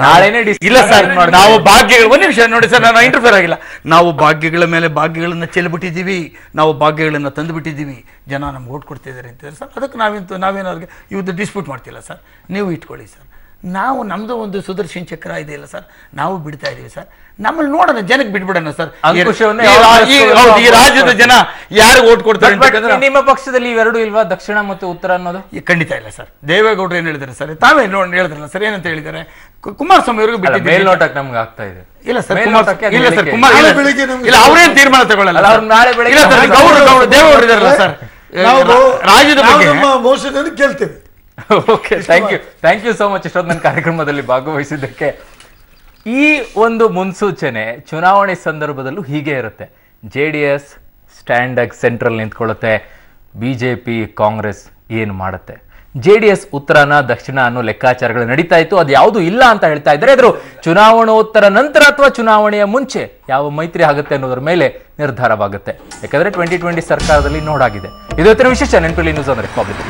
Speaker 1: ನಾಳೆನೇ
Speaker 8: ಇಲ್ಲ ಸರ್, ನಾವು ಭಾಗ್ಯಗಳು, ಒಂದ್ ನಿಮಿಷ ನೋಡಿ ಸರ್, ನಾನು ಇಂಟರ್ಫಿಯರ್ ಆಗಿಲ್ಲ. ನಾವು ಭಾಗ್ಯಗಳ ಮೇಲೆ ಭಾಗ್ಯಗಳನ್ನ ಚೆಲ್ಬಿಟ್ಟಿದ್ದೀವಿ, ನಾವು ಭಾಗ್ಯಗಳನ್ನ ತಂದು ಬಿಟ್ಟಿದ್ದೀವಿ, ಜನ ನಮ್ಗೆ ಓಟ್ ಕೊಡ್ತಿದ್ದಾರೆ ಅಂತಿದ್ದಾರೆ ಸರ್. ಅದಕ್ಕೆ ನಾವೇನಾದ್ರು ಇವ್ದು ಡಿಸ್ಪ್ಯೂಟ್ ಮಾಡ್ತಿಲ್ಲ ಸರ್. ನೀವು ಇಟ್ಕೊಳ್ಳಿ ಸರ್, ನಾವು ನಮ್ದು ಒಂದು ಸುದರ್ಶನ್ ಚಕ್ರ ಇದೆಯಲ್ಲ ಸರ್, ನಾವು ಬಿಡ್ತಾ ಇದೀವಿ ಸರ್. ನಮ್ಮಲ್ಲಿ ನೋಡೋಣ, ಜನಕ್ಕೆ ಬಿಟ್ಬಿಡೋಣ ಸರ್. ಈ ರಾಜ್ಯದ ಜನ ಯಾರು ಓಟ್ ಕೊಡ್ತಾರೆ?
Speaker 1: ನಿಮ್ಮ ಪಕ್ಷದಲ್ಲಿ ಇವೆರಡು ಇಲ್ವಾ, ದಕ್ಷಿಣ ಮತ್ತು ಉತ್ತರ ಅನ್ನೋದು?
Speaker 8: ಖಂಡಿತ ಇಲ್ಲ ಸರ್. ದೇವೇಗೌಡರು ಏನ್ ಹೇಳಿದಾರೆ ಸರ್, ತಾವೇ ಹೇಳಿದ್ರಲ್ಲ ಸರ್, ಏನಂತ ಹೇಳಿದ್ದಾರೆ? ಕುಮಾರಸ್ವಾಮಿ ಅವರಿಗೂ ಬಿಟ್ಟಿದ್ದೀವಿ.
Speaker 1: ಮೇಲ್ನೋಟಕ್ಕೆ ನಮ್ಗೆ ಆಗ್ತಾ ಇದೆ.
Speaker 8: ಇಲ್ಲ ಸರ್, ಇಲ್ಲ ಸರ್, ಇಲ್ಲ ಅವರೇನು ತೀರ್ಮಾನ ತಗೊಳ್ಳಲ್ಲ.
Speaker 1: ನಾಳೆ ಬೆಳಿಗ್ಗೆ
Speaker 8: ದೇವೇಗೌಡರು ಇದಾರಲ್ಲ ಸರ್, ರಾಜ್ಯದ ಬಗ್ಗೆ
Speaker 7: ಮೋಸದಲ್ಲಿ ಕೇಳ್ತೇವೆ.
Speaker 1: Okay, thank you so much ಇಷ್ಟೊಂದು ನನ್ನ ಕಾರ್ಯಕ್ರಮದಲ್ಲಿ ಭಾಗವಹಿಸಿದ್ದಕ್ಕೆ. ಈ ಒಂದು ಮುನ್ಸೂಚನೆ ಚುನಾವಣೆ ಸಂದರ್ಭದಲ್ಲೂ ಹೀಗೆ ಇರುತ್ತೆ. JDS ಸ್ಟ್ಯಾಂಡ್ ಆಗಿ ಸೆಂಟ್ರಲ್ ನಿಂತ್ಕೊಳ್ಳುತ್ತೆ, BJP ಕಾಂಗ್ರೆಸ್ ಏನು ಮಾಡುತ್ತೆ? JDS ಉತ್ತರನ ದಕ್ಷಿಣ ಅನ್ನೋ ಲೆಕ್ಕಾಚಾರಗಳು ನಡೀತಾ ಇತ್ತು, ಅದು ಯಾವುದು ಇಲ್ಲ ಅಂತ ಹೇಳ್ತಾ ಇದ್ದಾರೆ. ಆದರೂ ಚುನಾವಣೋತ್ತರ ನಂತರ ಅಥವಾ ಚುನಾವಣೆಯ ಮುಂಚೆ ಯಾವ ಮೈತ್ರಿ ಆಗುತ್ತೆ ಅನ್ನೋದ್ರ ಮೇಲೆ ನಿರ್ಧಾರವಾಗುತ್ತೆ. ಯಾಕಂದ್ರೆ 2020 ಸರ್ಕಾರದಲ್ಲಿ ನೋಡಾಗಿದೆ. ಇವತ್ತಿನ ವಿಶೇಷ ನೆನಪಿಲ್ಲಿ ನ್ಯೂಸ್ ಅಂದ್ರೆ ಪಬ್ಲಿಕ್.